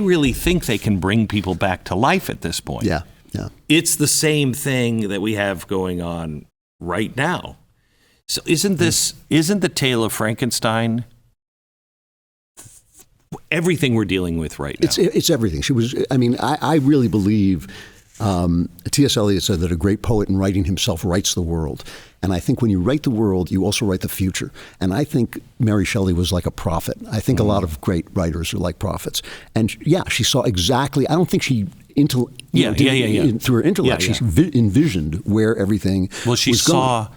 really think they can bring people back to life at this point. Yeah. It's the same thing that we have going on right now. So isn't the tale of Frankenstein everything we're dealing with right now? It's everything. I really believe T.S. Eliot said that a great poet in writing himself writes the world. And I think when you write the world, you also write the future. And I think Mary Shelley was like a prophet. I think a lot of great writers are like prophets. And she saw exactly, I don't think she through her intellect, she envisioned where everything she was saw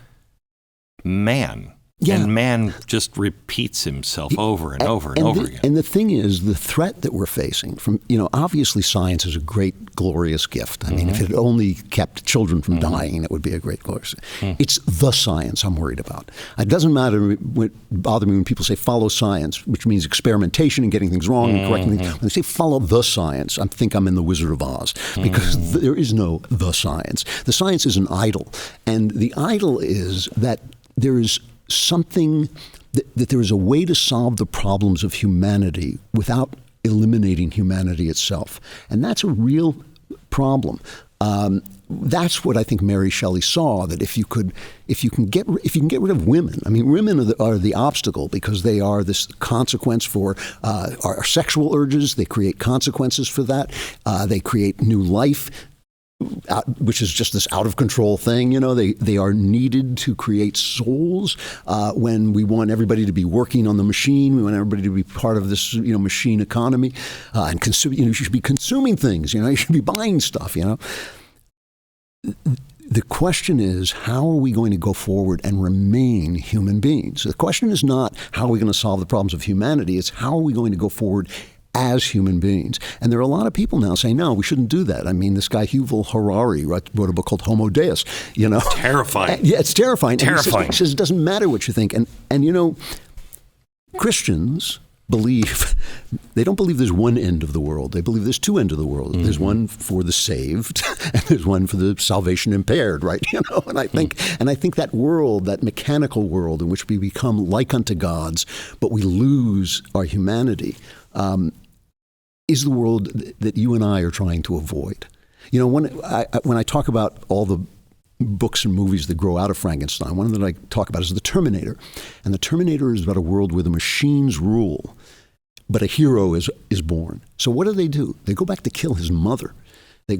man. Yeah. And man just repeats himself over and over again. And the thing is, the threat that we're facing from, obviously science is a great, glorious gift. I mean, if it only kept children from dying, it would be a great, glorious gift. It's the science I'm worried about. It doesn't bother me when people say follow science, which means experimentation and getting things wrong and correcting things. When they say follow the science, I think I'm in the Wizard of Oz, because there is no the science. The science is an idol. And the idol is that there is something that there is a way to solve the problems of humanity without eliminating humanity itself, and that's a real problem. That's what I think Mary Shelley saw. That if you can get rid of women, I mean, women are the obstacle, because they are this consequence for our sexual urges. They create consequences for that. They create new life, which is just this out of control thing. They are needed to create souls. When we want everybody to be working on the machine, we want everybody to be part of this, machine economy, and consume. You should be consuming things. You should be buying stuff. The question is, how are we going to go forward and remain human beings? The question is not how are we going to solve the problems of humanity. It's how are we going to go forward as human beings. And there are a lot of people now saying, no, we shouldn't do that. I mean, this guy Yuval Harari wrote a book called Homo Deus. Terrifying. Yeah, it's terrifying. Terrifying. He says it doesn't matter what you think. And Christians believe, they don't believe there's one end of the world. They believe there's two ends of the world. There's one for the saved, and there's one for the salvation impaired, right? And I think that world, that mechanical world in which we become like unto gods, but we lose our humanity, is the world that you and I are trying to avoid. When I talk about all the books and movies that grow out of Frankenstein, one that I talk about is The Terminator. And The Terminator is about a world where the machines rule, but a hero is born. So what do? They go back to kill his mother. They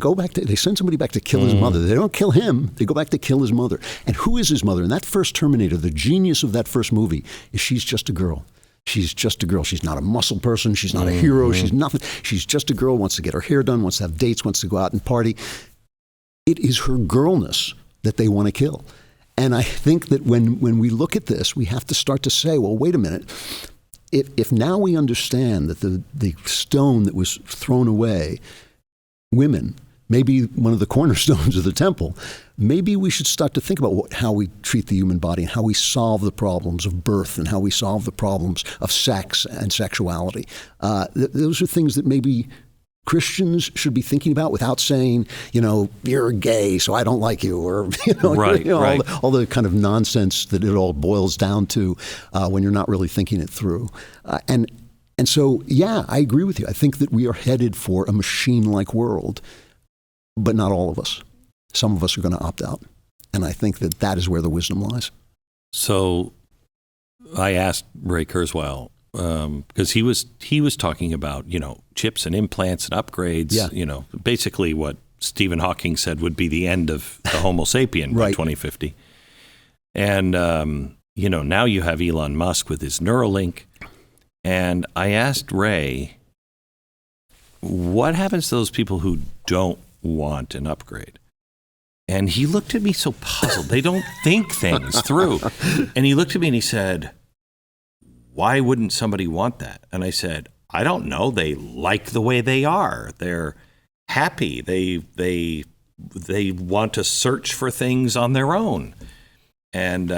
send somebody back to kill his mother. They don't kill him. They go back to kill his mother. And who is his mother? In that first Terminator, the genius of that first movie is she's just a girl. She's just a girl. She's not a muscle person. She's not a hero. She's nothing. She's just a girl, wants to get her hair done, wants to have dates, wants to go out and party. It is her girlness that they want to kill. And I think that when we look at this, we have to start to say, well, wait a minute. If now we understand that the stone that was thrown away, women, maybe one of the cornerstones of the temple, maybe we should start to think about how we treat the human body and how we solve the problems of birth and how we solve the problems of sex and sexuality. Those are things that maybe Christians should be thinking about without saying, you're gay, so I don't like you, or right. All the kind of nonsense that it all boils down to when you're not really thinking it through. And so, I agree with you. I think that we are headed for a machine-like world, but not all of us. Some of us are going to opt out. And I think that is where the wisdom lies. So I asked Ray Kurzweil, because he was talking about, chips and implants and upgrades, basically what Stephen Hawking said would be the end of the Homo sapien by 2050. And, now you have Elon Musk with his Neuralink. And I asked Ray, what happens to those people who don't want an upgrade? And he looked at me so puzzled. They don't think things through. And he looked at me and he said, why wouldn't somebody want that? And I said, I don't know. They like the way they are. They're happy. They want to search for things on their own. And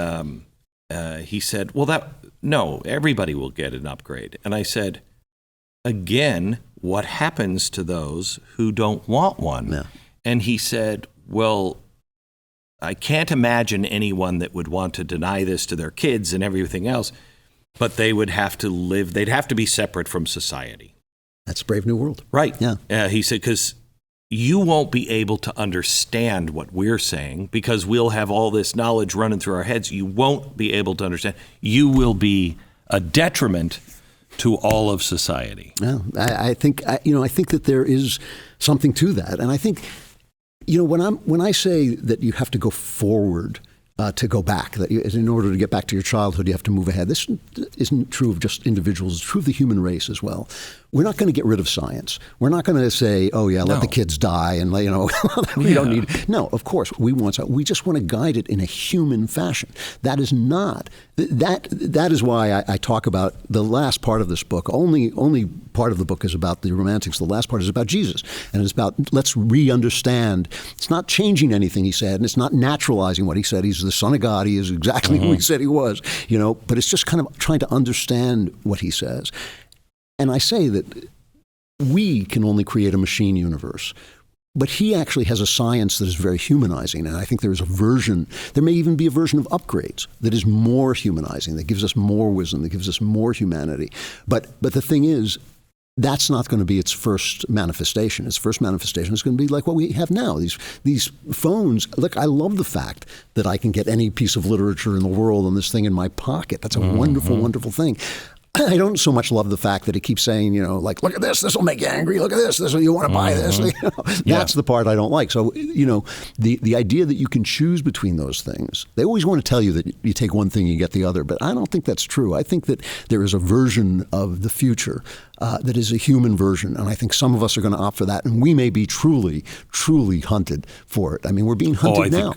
he said, no, everybody will get an upgrade. And I said, again, what happens to those who don't want one? Yeah. And he said, well, I can't imagine anyone that would want to deny this to their kids and everything else, but they would have to live, they'd have to be separate from society. That's Brave New World. Right. Yeah. He said, because you won't be able to understand what we're saying because we'll have all this knowledge running through our heads. You won't be able to understand. You will be a detriment to all of society. Yeah, I think that there is something to that. And I think, when I say that you have to go forward to go back, that in order to get back to your childhood, you have to move ahead. This isn't true of just individuals. It's true of the human race as well. We're not going to get rid of science. We're not going to say, oh, yeah, let the kids die and, we don't need. No, of course, we just want to guide it in a human fashion. That is not. That is why I talk about the last part of this book. Only part of the book is about the romantics. The last part is about Jesus. And it's about, let's re-understand. It's not changing anything he said, and it's not naturalizing what he said. He's the Son of God. He is exactly who he said he was, but it's just kind of trying to understand what he says. And I say that we can only create a machine universe, but he actually has a science that is very humanizing. And I think there may even be a version of upgrades that is more humanizing, that gives us more wisdom, that gives us more humanity. But the thing is, that's not going to be its first manifestation. Its first manifestation is going to be like what we have now. These phones. Look, I love the fact that I can get any piece of literature in the world on this thing in my pocket. That's a wonderful, wonderful thing. I don't so much love the fact that he keeps saying, look at this will make you angry. Look at this you want to buy this. That's the part I don't like. So, the idea that you can choose between those things, they always want to tell you that you take one thing, you get the other. But I don't think that's true. I think that there is a version of the future that is a human version. And I think some of us are going to opt for that. And we may be truly, truly hunted for it. I mean, we're being hunted now.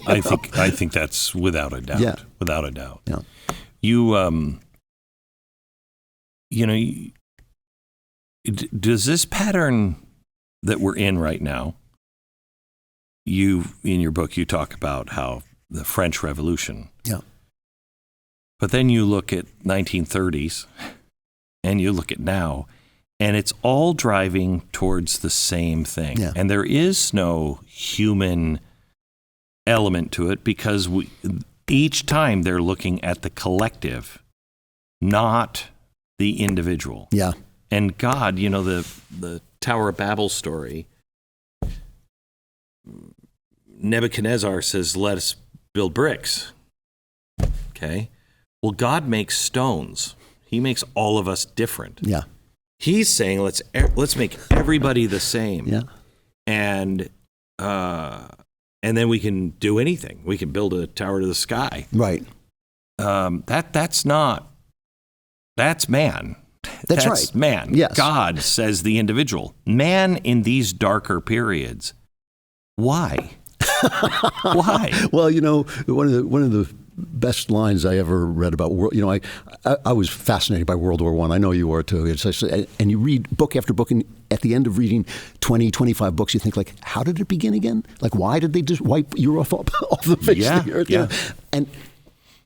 I think that's without a doubt. Yeah. Without a doubt. Yeah. Does this pattern that we're in right now, in your book, you talk about how the French Revolution. Yeah. But then you look at 1930s and you look at now, and it's all driving towards the same thing. Yeah. And there is no human element to it because each time they're looking at the collective, not the individual. Yeah. And God, the Tower of Babel story, Nebuchadnezzar says, let us build bricks. Okay. Well, God makes stones. He makes all of us different. Yeah. He's saying, let's make everybody the same. Yeah. And then we can do anything. We can build a tower to the sky. Right. That's man. That's right. Man. Yes. God says the individual. Man in these darker periods. Why? Why? Well, one of the best lines I ever read about I was fascinated by World War I. I know you are too. And you read book after book, and at the end of reading 20, 25 books, you think, like, how did it begin again? Like, why did they just wipe Europe off the face of the earth? Yeah.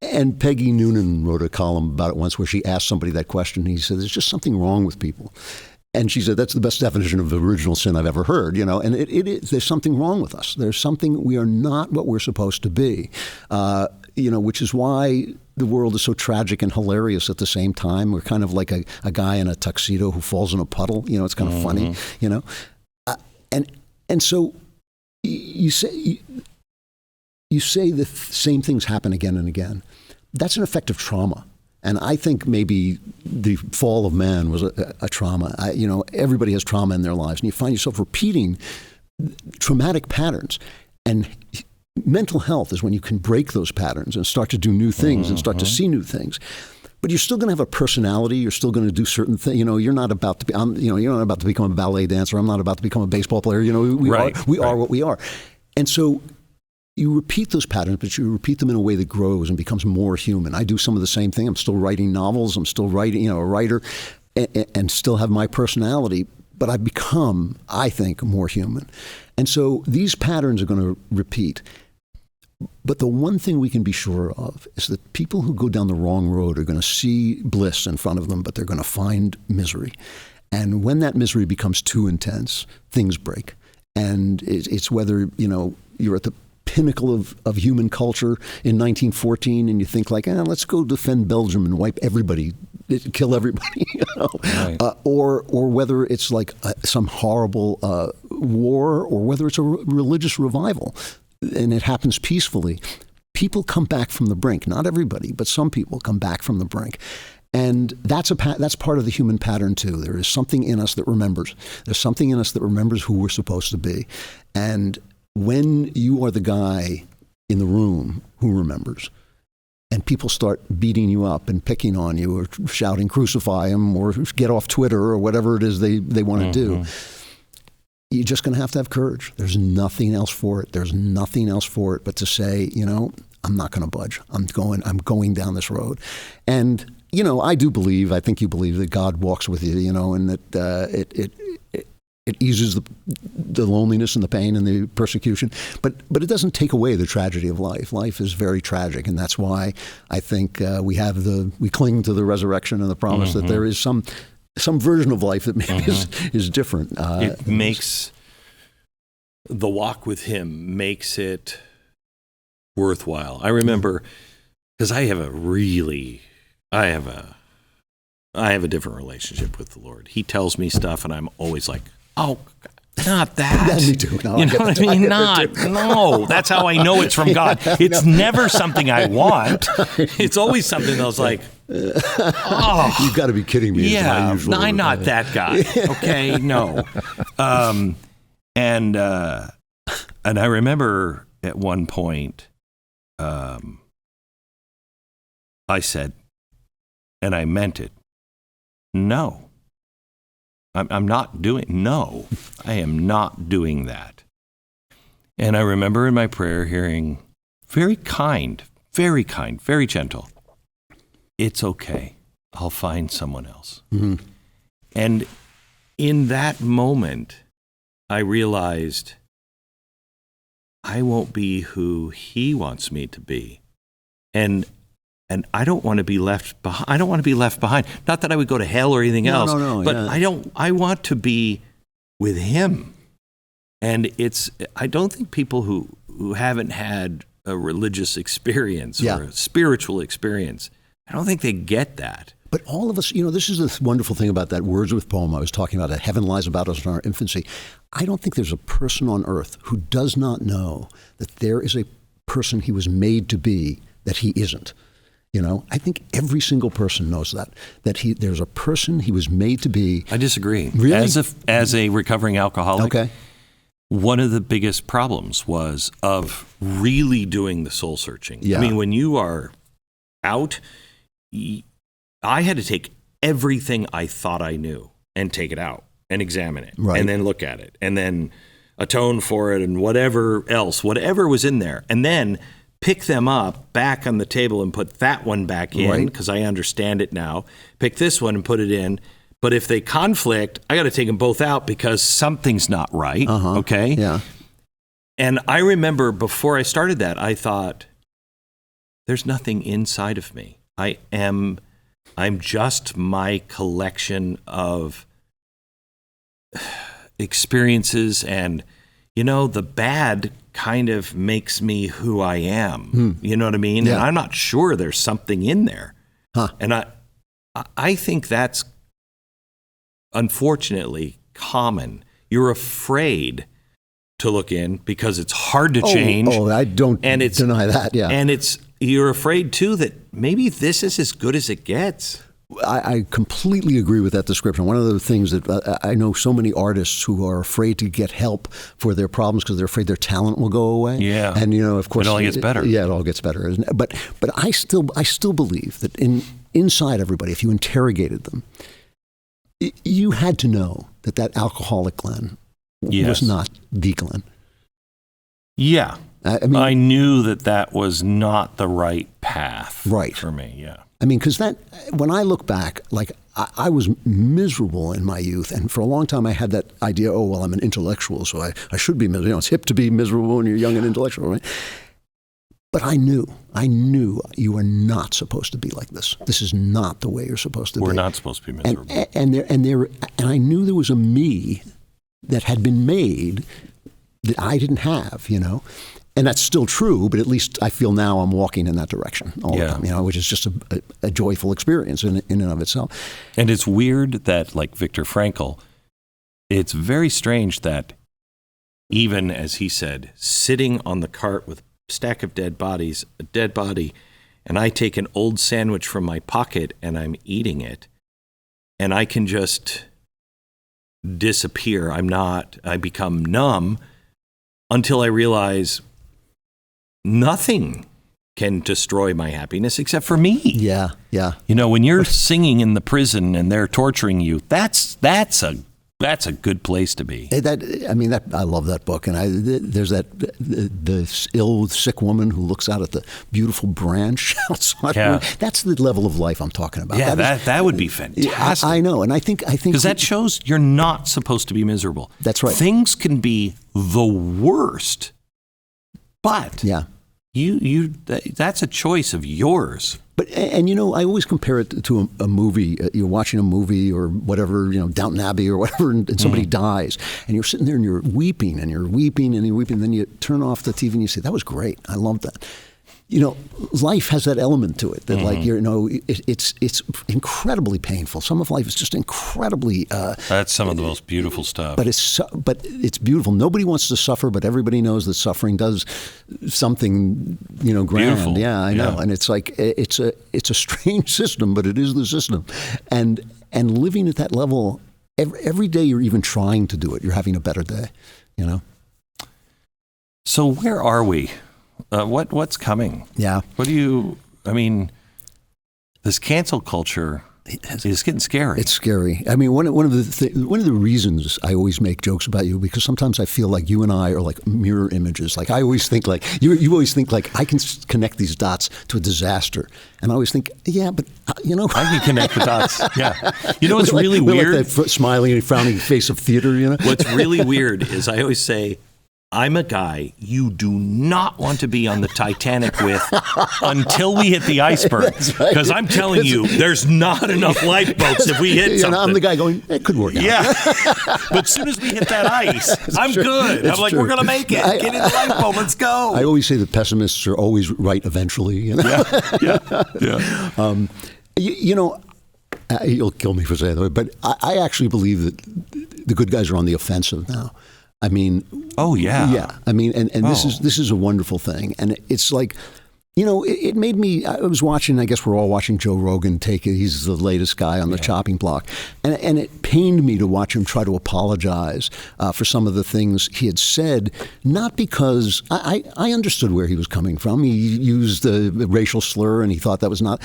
And Peggy Noonan wrote a column about it once where she asked somebody that question. And he said, there's just something wrong with people. And she said, that's the best definition of the original sin I've ever heard. And it is, there's something wrong with us. There's something, we are not what we're supposed to be, which is why the world is so tragic and hilarious at the same time. We're kind of like a guy in a tuxedo who falls in a puddle. It's kind of funny, and so you say the same things happen again and again. That's an effect of trauma. And I think maybe the fall of man was a trauma. Everybody has trauma in their lives, and you find yourself repeating traumatic patterns. And mental health is when you can break those patterns and start to do new things and start to see new things. But you're still going to have a personality. You're still going to do certain things. You're not about to be. You're not about to become a ballet dancer. I'm not about to become a baseball player. We are what we are. And so you repeat those patterns, but you repeat them in a way that grows and becomes more human. I do some of the same thing. I'm still writing novels. I'm still writing, a writer, and still have my personality. But I've become, I think, more human. And so these patterns are going to repeat. But the one thing we can be sure of is that people who go down the wrong road are going to see bliss in front of them, but they're going to find misery. And when that misery becomes too intense, things break. And it's whether, you're at the pinnacle of human culture in 1914, and you think like, let's go defend Belgium and wipe everybody, kill everybody, Right. or whether it's like some horrible war, or whether it's a religious revival, and it happens peacefully. People come back from the brink. Not everybody, but some people come back from the brink. And that's part of the human pattern too. There is something in us that remembers. There's something in us that remembers who we're supposed to be. And when you are the guy in the room who remembers, and people start beating you up and picking on you, or shouting, crucify him, or get off Twitter, or whatever it is they want to do, you're just going to have courage. There's nothing else for it. There's nothing else for it but to say, I'm not going to budge. I'm going down this road. And I do believe, I think you believe, that God walks with you, and that it eases the loneliness and the pain and the persecution, but it doesn't take away the tragedy of life. Life is very tragic, and that's why I think we cling to the resurrection and the promise that there is some version of life that maybe is different. It makes the walk with Him makes it worthwhile. I remember, because I have a different relationship with the Lord. He tells me stuff, and I'm always like, oh, not that. Me too. No, you know what I mean? No, that's how I know it's from God. It's never something I want. It's always something that I was like, oh. You've got to be kidding me. Yeah, I'm not that guy. Okay, no. And I remember at one point, I said, and I meant it, no. I am not doing that. And I remember in my prayer hearing, very kind, very gentle, it's okay. I'll find someone else. Mm-hmm. And in that moment, I realized I won't be who He wants me to be. And I don't want to be left behind. I don't want to be left behind. Not that I would go to hell or anything else, but yeah. I want to be with Him. And I don't think people who haven't had a religious experience or a spiritual experience, I don't think they get that. But all of us, this is the wonderful thing about that Wordsworth poem I was talking about, that heaven lies about us in our infancy. I don't think there's a person on earth who does not know that there is a person he was made to be that he isn't. I think every single person knows that there's a person he was made to be. I disagree. Really? As a recovering alcoholic, okay. One of the biggest problems was of really doing the soul searching. Yeah. I mean, when you are out, I had to take everything I thought I knew and take it out and examine it, right. And then look at it, and then atone for it, and whatever was in there, and then pick them up back on the table and put that one back in, because I understand it now. Pick this one and put it in. But if they conflict, I got to take them both out because something's not right. Okay? Yeah. And I remember before I started that, I thought, there's nothing inside of me. I'm just my collection of experiences, and the bad kind of makes me who I am. You know what I mean? Yeah. And I'm not sure there's something in there. And I think that's unfortunately common. You're afraid to look in because it's hard to change. Oh, I don't deny that. Yeah. And you're afraid too that maybe this is as good as it gets. I completely agree with that description. One of the things that I know so many artists who are afraid to get help for their problems because they're afraid their talent will go away. Yeah. And of course it all gets better. Yeah, it all gets better. But I still believe that inside everybody, if you interrogated them, you had to know that alcoholic Glenn was not the Glenn. Yeah. I knew that was not the right path right. for me. Yeah. I mean, because when I look back, like I was miserable in my youth, and for a long time I had that idea, I'm an intellectual, so I should be miserable. It's hip to be miserable when you're young and intellectual, right? But I knew you are not supposed to be like this. This is not the way you're supposed to be. We're not supposed to be miserable. And I knew there was a me that had been made that I didn't have, And that's still true, but at least I feel now I'm walking in that direction all the time, which is just a joyful experience in and of itself. And it's weird that, like Viktor Frankl, it's very strange that even, as he said, sitting on the cart with a stack of dead bodies, a dead body, and I take an old sandwich from my pocket and I'm eating it, and I can just disappear. I become numb until I realize nothing can destroy my happiness except for me. Yeah. When you're singing in the prison and they're torturing you, that's a good place to be. I love that book, and there's the ill, sick woman who looks out at the beautiful branch outside. Yeah. That's the level of life I'm talking about. Yeah, that would be fantastic. I know, and I think because that shows you're not supposed to be miserable. That's right. Things can be the worst, but that's a choice of yours. But I always compare it to a movie. You're watching a movie or whatever, Downton Abbey or whatever, and somebody dies, and you're sitting there and you're weeping and you're weeping and you're weeping. And then you turn off the TV and you say, "That was great. I loved that." Life has that element to it that, it's incredibly painful. Some of life is just incredibly. That's some of the most beautiful stuff. But it's beautiful. Nobody wants to suffer, but everybody knows that suffering does something, grand. Beautiful. Yeah, I know. And it's like it's a strange system, but it is the system. And living at that level, every day you're even trying to do it. You're having a better day. So where are we? What's coming? Yeah. This cancel culture is getting scary. It's scary. One of the reasons I always make jokes about you, because sometimes I feel like you and I are like mirror images. Like I always think like you always think like I can connect these dots to a disaster, and I always think, yeah, but I can connect the dots. Yeah. What's really weird? Like that smiling and frowning face of theater. What's really weird is I always say, I'm a guy you do not want to be on the Titanic with until we hit the iceberg. Because I'm telling you, there's not enough lifeboats if we hit something. I'm the guy going, it could work out. Yeah. But as soon as we hit that ice, I'm good. I'm like, we're going to make it. Get in the lifeboat. Let's go. I always say that pessimists are always right eventually. Yeah. You'll kill me for saying that, but I actually believe that the good guys are on the offensive now. Oh yeah. Yeah. This is a wonderful thing. And it's like, it made me, I was watching, I guess we're all watching Joe Rogan take it. He's the latest guy on the chopping block. And it pained me to watch him try to apologize for some of the things he had said, not because I understood where he was coming from. He used a racial slur and he thought that was not,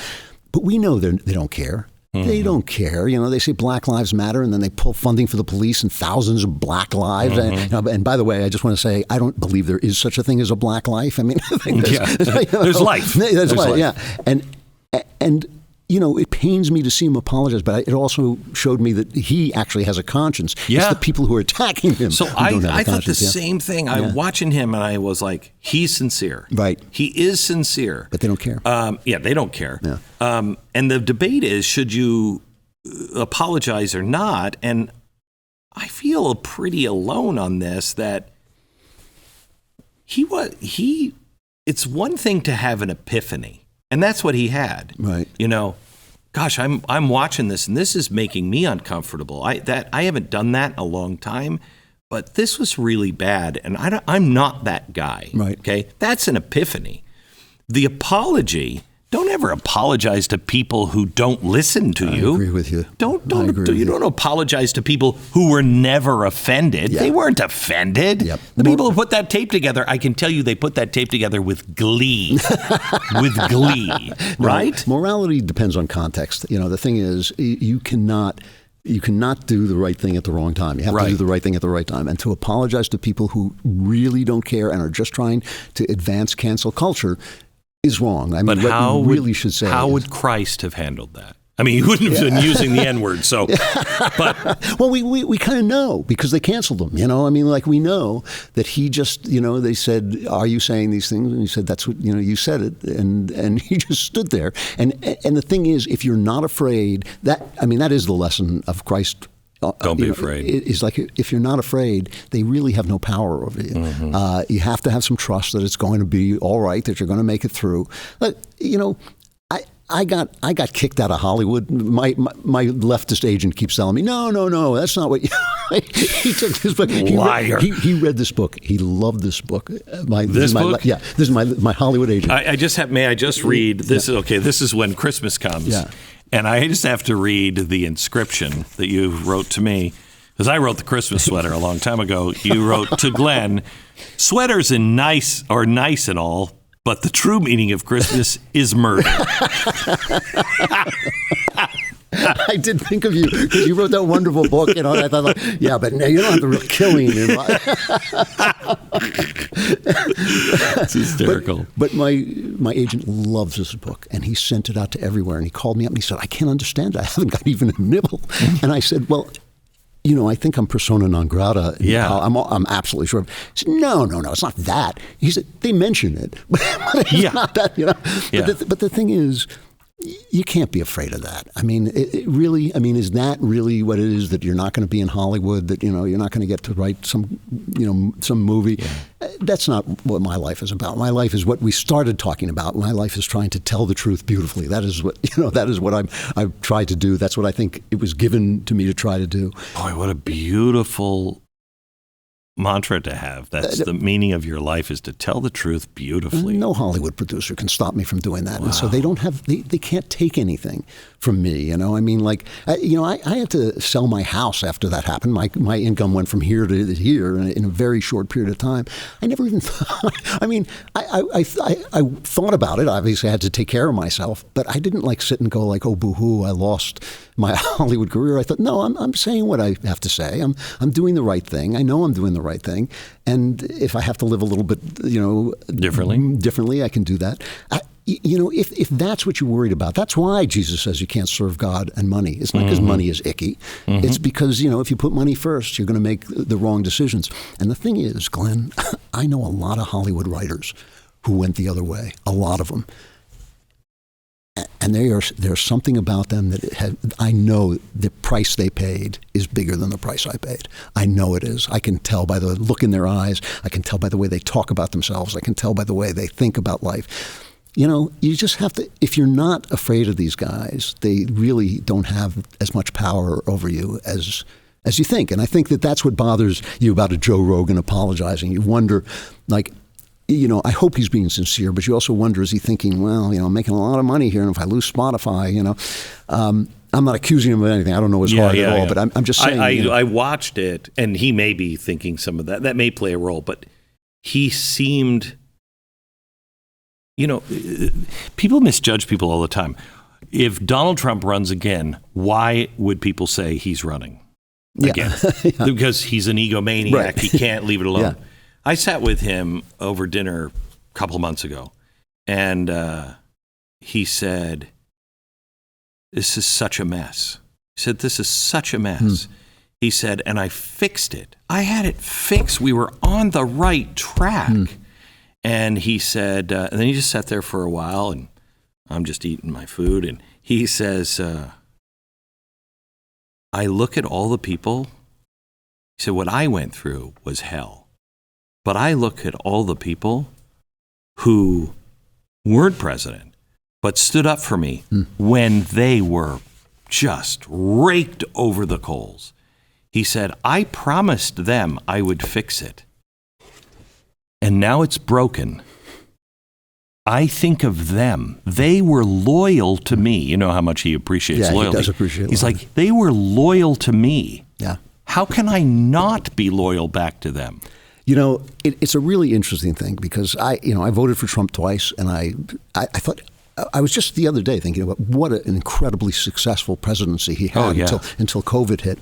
but we know they don't care. They don't care. They say Black Lives Matter, and then they pull funding for the police and thousands of black lives. And by the way, I just want to say, I don't believe there is such a thing as a black life. There's life. There's life. Yeah. And it pains me to see him apologize, but it also showed me that he actually has a conscience. Yeah. It's the people who are attacking him. So I thought the same thing. I'm watching him and I was like, he's sincere. Right. He is sincere. But they don't care. They don't care. Yeah. And the debate is, should you apologize or not? And I feel pretty alone on this, that it's one thing to have an epiphany. And that's what he had. Right. Gosh, I'm watching this and this is making me uncomfortable. I haven't done that in a long time, but this was really bad, and I'm not that guy. Right. Okay? That's an epiphany. The apology, don't ever apologize to people who don't listen to you. I agree with you. Don't apologize to people who were never offended. Yeah. They weren't offended. Yep. The people who put that tape together, I can tell you they put that tape together with glee. With glee, right? Morality depends on context. The thing is, you cannot do the right thing at the wrong time. You have to do the right thing at the right time. And to apologize to people who really don't care and are just trying to advance cancel culture is wrong. But how would Christ have handled that? He wouldn't have been using the N-word. So, but well, we kind of know because they canceled him. We know that he just, they said, "Are you saying these things?" And he said, "That's what you said it," and he just stood there. And the thing is, if you're not afraid, that is the lesson of Christ Don't be afraid. It's like if you're not afraid, they really have no power over you. Mm-hmm. You have to have some trust that it's going to be all right, that you're going to make it through. But, I got kicked out of Hollywood. My leftist agent keeps telling me, no, that's not what you... He took this book. Liar. He read this book. He loved this book. This book? Yeah, this is my Hollywood agent. May I just read? This is okay. This is when Christmas comes. Yeah. And I just have to read the inscription that you wrote to me. Because I wrote the Christmas sweater a long time ago. You wrote to Glenn, sweaters are nice and all, but the true meaning of Christmas is murder. I did think of you because you wrote that wonderful book, and I thought, yeah, but no, you don't have the real killing in life. It's hysterical. But my agent loves this book, and he sent it out to everywhere. And he called me up and he said, I can't understand it. I haven't got even a nibble. And I said, well, I think I'm persona non grata. Yeah. I'm absolutely sure. He said, no, it's not that. He said, they mention it, but it's not that, Yeah. But the thing is, you can't be afraid of that. I mean, it really, is that really what it is, that you're not going to be in Hollywood, that, you're not going to get to write some movie? Yeah. That's not what my life is about. My life is what we started talking about. My life is trying to tell the truth beautifully. That is what I've tried to do. That's what I think it was given to me to try to do. Boy, what a beautiful mantra to have. That's the meaning of your life, is to tell the truth beautifully. No Hollywood producer can stop me from doing that. Wow. And so they can't take anything from me. I had to sell my house after that happened. My income went from here to here in a very short period of time. I never even thought, I thought about it. Obviously I had to take care of myself, but I didn't sit and go oh, boo-hoo, I lost my Hollywood career. I thought, no, I'm saying what I have to say. I'm doing the right thing. I know I'm doing the right thing. And if I have to live a little bit, differently, I can do that. If that's what you're worried about, that's why Jesus says you can't serve God and money. It's not because money is icky. Mm-hmm. It's because, if you put money first, you're going to make the wrong decisions. And the thing is, Glenn, I know a lot of Hollywood writers who went the other way, a lot of them. And there's something about them that I know the price they paid is bigger than the price I paid. I know it is. I can tell by the look in their eyes. I can tell by the way they talk about themselves. I can tell by the way they think about life. You just have to, if you're not afraid of these guys, they really don't have as much power over you as you think. And I think that's what bothers you about a Joe Rogan apologizing. You wonder, I hope he's being sincere, but you also wonder, is he thinking, well, I'm making a lot of money here, and if I lose Spotify, I'm not accusing him of anything. I don't know his heart at all, but I'm just saying. I watched it, and he may be thinking some of that. That may play a role, but he seemed, people misjudge people all the time. If Donald Trump runs again, why would people say he's running again? Yeah. Because he's an egomaniac. Right. He can't leave it alone. Yeah. I sat with him over dinner a couple of months ago, and he said, this is such a mess. He said, this is such a mess. He said, and I fixed it. I had it fixed. We were on the right track. And he said, and then he just sat there for a while, and I'm just eating my food, and he says, I look at all the people. He said, what I went through was hell. But I look at all the people who weren't president, but stood up for me when they were just raked over the coals. He said, I promised them I would fix it. And now it's broken. I think of them. They were loyal to me. You know how much he appreciates loyalty. He does appreciate He's loyalty. like, they were loyal to me. Yeah. How can I not be loyal back to them? It's a really interesting thing because I voted for Trump twice, and I thought, I was just the other day thinking about what an incredibly successul presidency he had until COVID hit.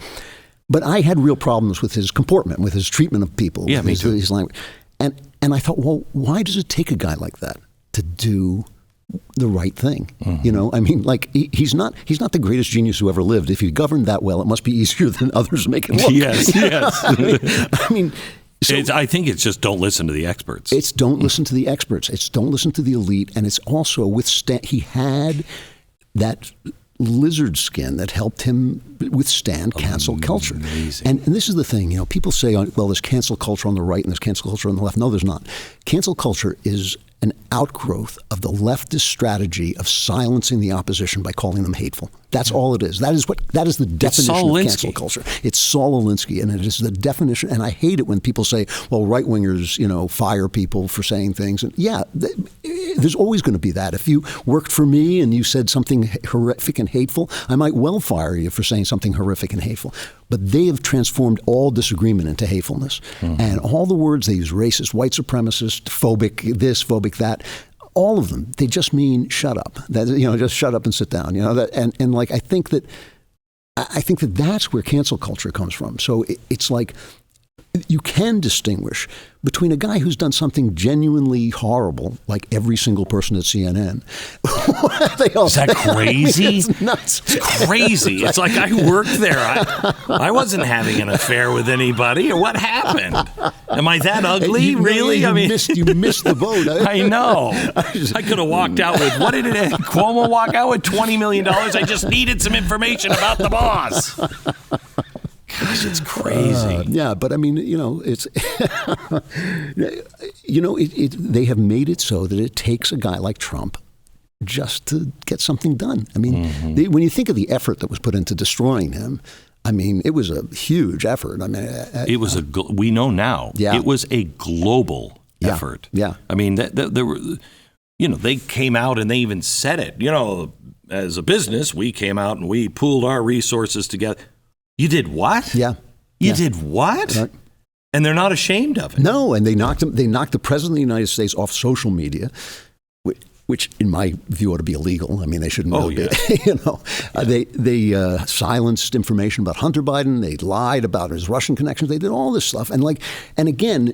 But I had real problems with his comportment, with his treatment of people, with his language. And I thought, well, why does it take a guy like that to do the right thing? He's not the greatest genius who ever lived. If he governed that well, it must be easier than others make it look. Yes. So, I think it's just don't listen to the experts. It's don't listen to the experts. It's don't listen to the elite. And it's also he had that lizard skin that helped him withstand cancel culture. And this is the thing, people say, well, there's cancel culture on the right and there's cancel culture on the left. No, there's not. Cancel culture is an outgrowth of the leftist strategy of silencing the opposition by calling them hateful. That's all it is. That is the definition of cancel culture. It's Saul Alinsky, and it is the definition. And I hate it when people say, well, right-wingers, fire people for saying things. And there's always going to be that. If you worked for me and you said something horrific and hateful, I might well fire you for saying something horrific and hateful. But they have transformed all disagreement into hatefulness. Mm-hmm. And all the words they use, racist, white supremacist, phobic this, phobic that, all of them, they just mean shut up. That, just shut up and sit down. I think that that's where cancel culture comes from. So it's like you can distinguish between a guy who's done something genuinely horrible, like every single person at CNN. Is that crazy? It's nuts. It's crazy. It's like I worked there. I wasn't having an affair with anybody. Or what happened? Am I that ugly? Really? You missed the boat. I know. I could have walked out with, what did Cuomo walk out with? $20 million. I just needed some information about the boss. Gosh, it's crazy. But I mean, it's, they have made it so that it takes a guy like Trump just to get something done. I mean, when you think of the effort that was put into destroying him, I mean, it was a huge effort. I mean, it was we know now, it was a global effort. Yeah. I mean, there were, they came out and they even said it, as a business, we came out and we pooled our resources together. You did what? Yeah. You did what? Right. And they're not ashamed of it. No, and they knocked the president of the United States off social media, which in my view ought to be illegal. I mean, they shouldn't really be. They silenced information about Hunter Biden. They lied about his Russian connections. They did all this stuff. And again,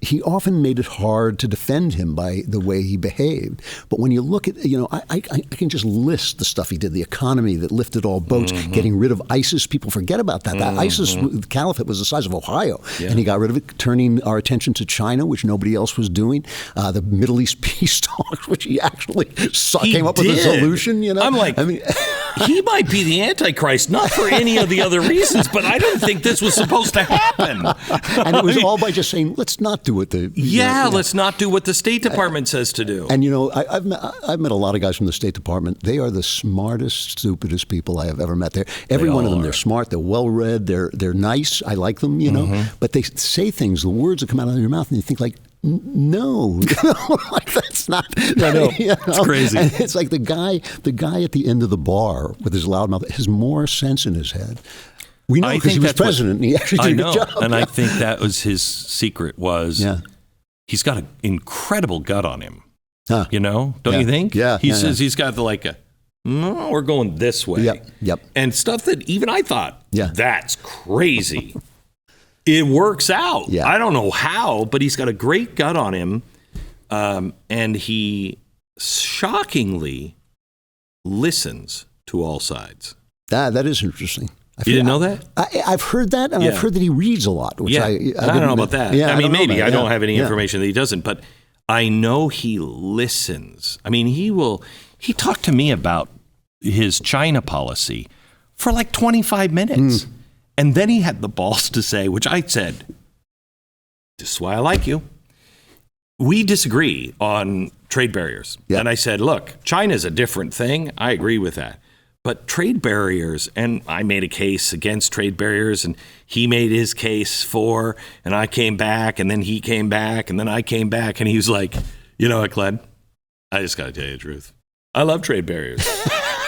he often made it hard to defend him by the way he behaved. But when you look at, I can just list the stuff he did, the economy that lifted all boats, getting rid of ISIS. People forget about that. That ISIS caliphate was the size of Ohio. Yeah. And he got rid of it, turning our attention to China, which nobody else was doing. The Middle East peace talks, which he actually came up with a solution. I'm like, he might be the Antichrist, not for any of the other reasons, but I don't think this was supposed to happen. And it was all by just saying, let's not do what the let's not do what the State Department says to do. And I've met a lot of guys from the State Department. They are the smartest, stupidest people I have ever met. Every one of them, they're smart, they're well read, they're nice. I like them, But they say things, the words that come out of your mouth, and you think like, no, like that's not. I know. It's crazy. And it's like the guy at the end of the bar with his loud mouth has more sense in his head. We know because he was president and he actually did a good job. And I think that was his secret was he's got an incredible gut on him. Don't you think? Yeah. He says he's got no, we're going this way. Yep. And stuff that even I thought, that's crazy. It works out. Yeah. I don't know how, but he's got a great gut on him. And he shockingly listens to all sides. That is interesting. You didn't know that? I've heard that, and I've heard that he reads a lot. Which I don't know about that. Yeah, I mean, maybe. I don't have any information that he doesn't, but I know he listens. I mean, he talked to me about his China policy for like 25 minutes. And then he had the balls to say, which I said, this is why I like you. We disagree on trade barriers. And I said, look, China's a different thing. I agree with that. But trade barriers, and I made a case against trade barriers, and he made his case for, and I came back, and then he came back, and then I came back, and he was like, you know what, Glenn? I just got to tell you the truth. I love trade barriers.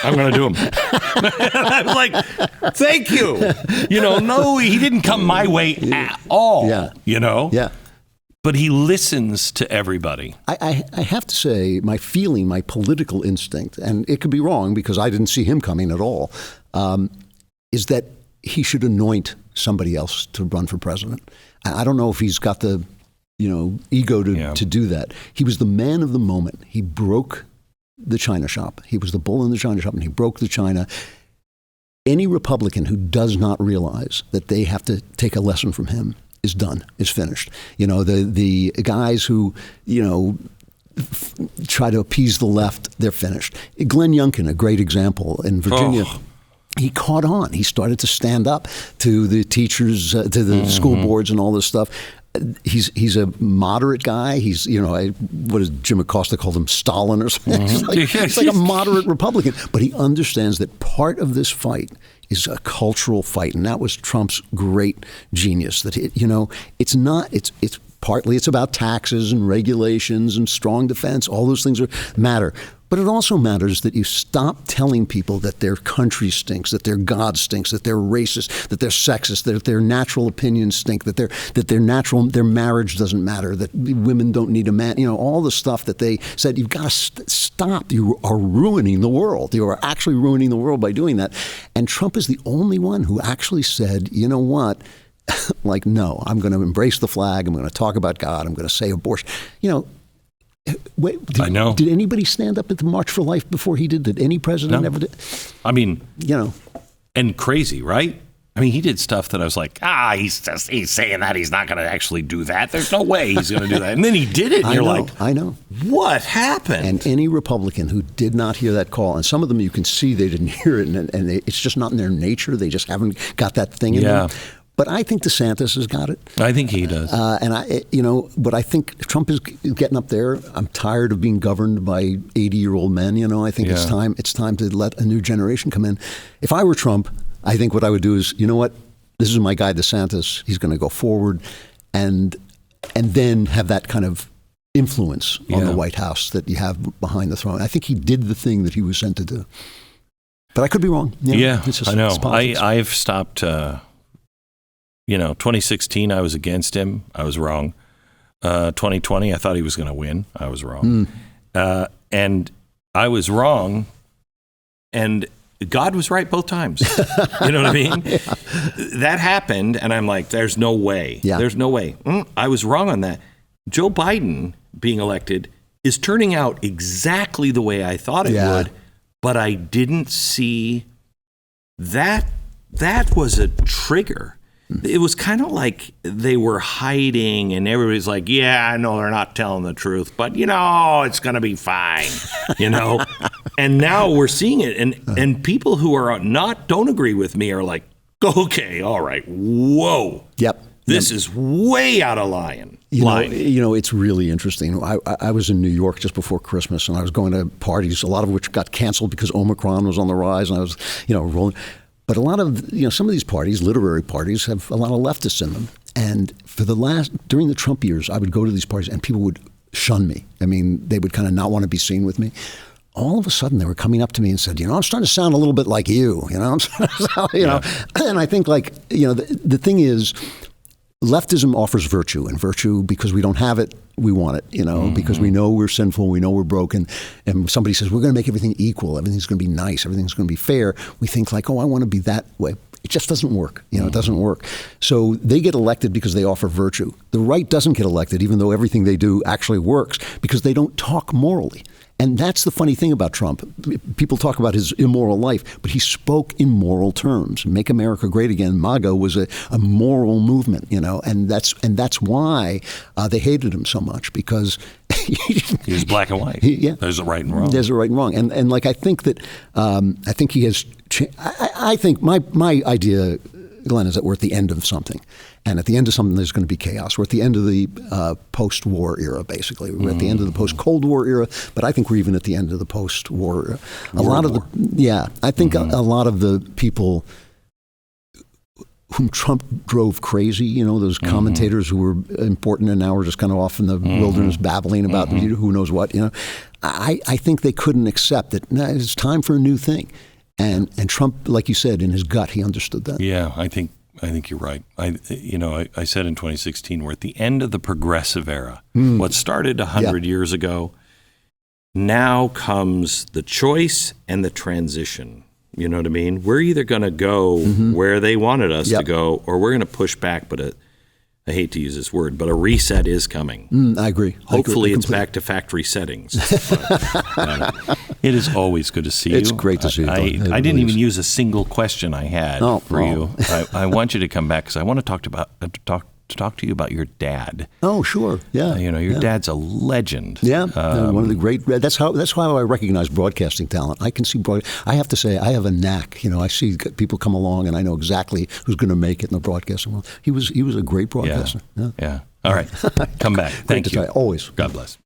I'm going to do them. I was like, thank you. No, he didn't come my way at all. Yeah. But he listens to everybody. I have to say, my feeling, my political instinct, and it could be wrong because I didn't see him coming at all, is that he should anoint somebody else to run for president. I don't know if he's got the ego to do that. He was the man of the moment. He broke the China shop. He was the bull in the China shop, and he broke the China. Any Republican who does not realize that they have to take a lesson from him is done, is finished. The guys who, try to appease the left, they're finished. Glenn Youngkin, a great example in Virginia. Oh. He caught on. He started to stand up to the teachers, to the school boards and all this stuff. He's a moderate guy. He's, what does Jim Acosta call him, Stalin or something? He's like a moderate Republican. But he understands that part of this fight is a cultural fight. And that was Trump's great genius. That, it's partly it's about taxes and regulations and strong defense. All those things matter. But it also matters that you stop telling people that their country stinks, that their God stinks, that they're racist, that they're sexist, that their natural opinions stink, that their marriage doesn't matter, that women don't need a man. All the stuff that they said, you've got to stop. You are ruining the world. You are actually ruining the world by doing that. And Trump is the only one who actually said, you know what? Like, no, I'm going to embrace the flag. I'm going to talk about God. I'm going to say abortion. I know. Did anybody stand up at the March for Life before he did? Did any president ever did? I mean, and crazy, right? I mean, he did stuff that I was like, he's saying that he's not going to actually do that. There's no way he's going to do that. And then he did it, and you're like, I know. What happened? And any Republican who did not hear that call, and some of them you can see they didn't hear it, and it's just not in their nature. They just haven't got that thing in them. But I think DeSantis has got it. I think he does. But I think Trump is getting up there. I'm tired of being governed by 80-year-old men. I think it's time to let a new generation come in. If I were Trump, I think what I would do is, you know what? This is my guy, DeSantis. He's going to go forward and then have that kind of influence on the White House that you have behind the throne. I think he did the thing that he was sent to do. But I could be wrong. I know. I've stopped... 2016, I was against him. I was wrong. 2020, I thought he was going to win. I was wrong. And I was wrong. And God was right both times. You know what I mean? Yeah. That happened. And I'm like, there's no way. Yeah. There's no way. I was wrong on that. Joe Biden being elected is turning out exactly the way I thought it would. But I didn't see that. That was a trigger. It was kind of like they were hiding and everybody's like, yeah, I know they're not telling the truth, but, it's going to be fine, And now we're seeing it. And people who are don't agree with me are like, okay, all right, whoa. Yep. This is way out of line. It's really interesting. I was in New York just before Christmas, and I was going to parties, a lot of which got canceled because Omicron was on the rise, and I was, rolling. But a lot of, some of these parties, literary parties, have a lot of leftists in them. And during the Trump years, I would go to these parties and people would shun me. I mean, they would kind of not want to be seen with me. All of a sudden, they were coming up to me and said, I'm starting to sound a little bit like you, I'm starting to sound, And I think the thing is, leftism offers virtue, and virtue, because we don't have it, we want it, because we know we're sinful, we know we're broken, and somebody says, we're going to make everything equal, everything's going to be nice, everything's going to be fair. We think like, I want to be that way. It just doesn't work. It doesn't work. So they get elected because they offer virtue. The right doesn't get elected, even though everything they do actually works, because they don't talk morally. And that's the funny thing about Trump. People talk about his immoral life, but he spoke in moral terms. Make America Great Again, MAGA, was a moral movement, and that's why they hated him so much, because he was black and white. There's a right and wrong. There's a right and wrong, and I think that I think he has. I think my idea, Glenn, is that we're at the end of something. And at the end of something, there's going to be chaos. We're at the end of the post-war era, basically. We're at the end of the post-Cold War era, but I think we're even at the end of the post-war era. I think a lot of the people whom Trump drove crazy, those commentators who were important and now are just kind of off in the wilderness babbling about who knows what, I think they couldn't accept that it's time for a new thing. And Trump, like you said, in his gut, he understood that. Yeah, I think you're right. I said in 2016, we're at the end of the progressive era. What started 100 years ago, now comes the choice and the transition. You know what I mean? We're either going to go where they wanted us to go, or we're going to push back, but I hate to use this word, but a reset is coming. I agree. Hopefully it's back to factory settings. But, it is always good to see you. It's great to see you. I didn't even use a single question I had for you. I want you to come back because I want to talk to talk to you about your dad. Oh, sure. Yeah. Your dad's a legend. Yeah. One of the great. That's how I recognize broadcasting talent. I can see I have to say I have a knack. I see people come along and I know exactly who's going to make it in the broadcasting world. He was a great broadcaster. Yeah. All right. Come back. Thank you. Always. God bless.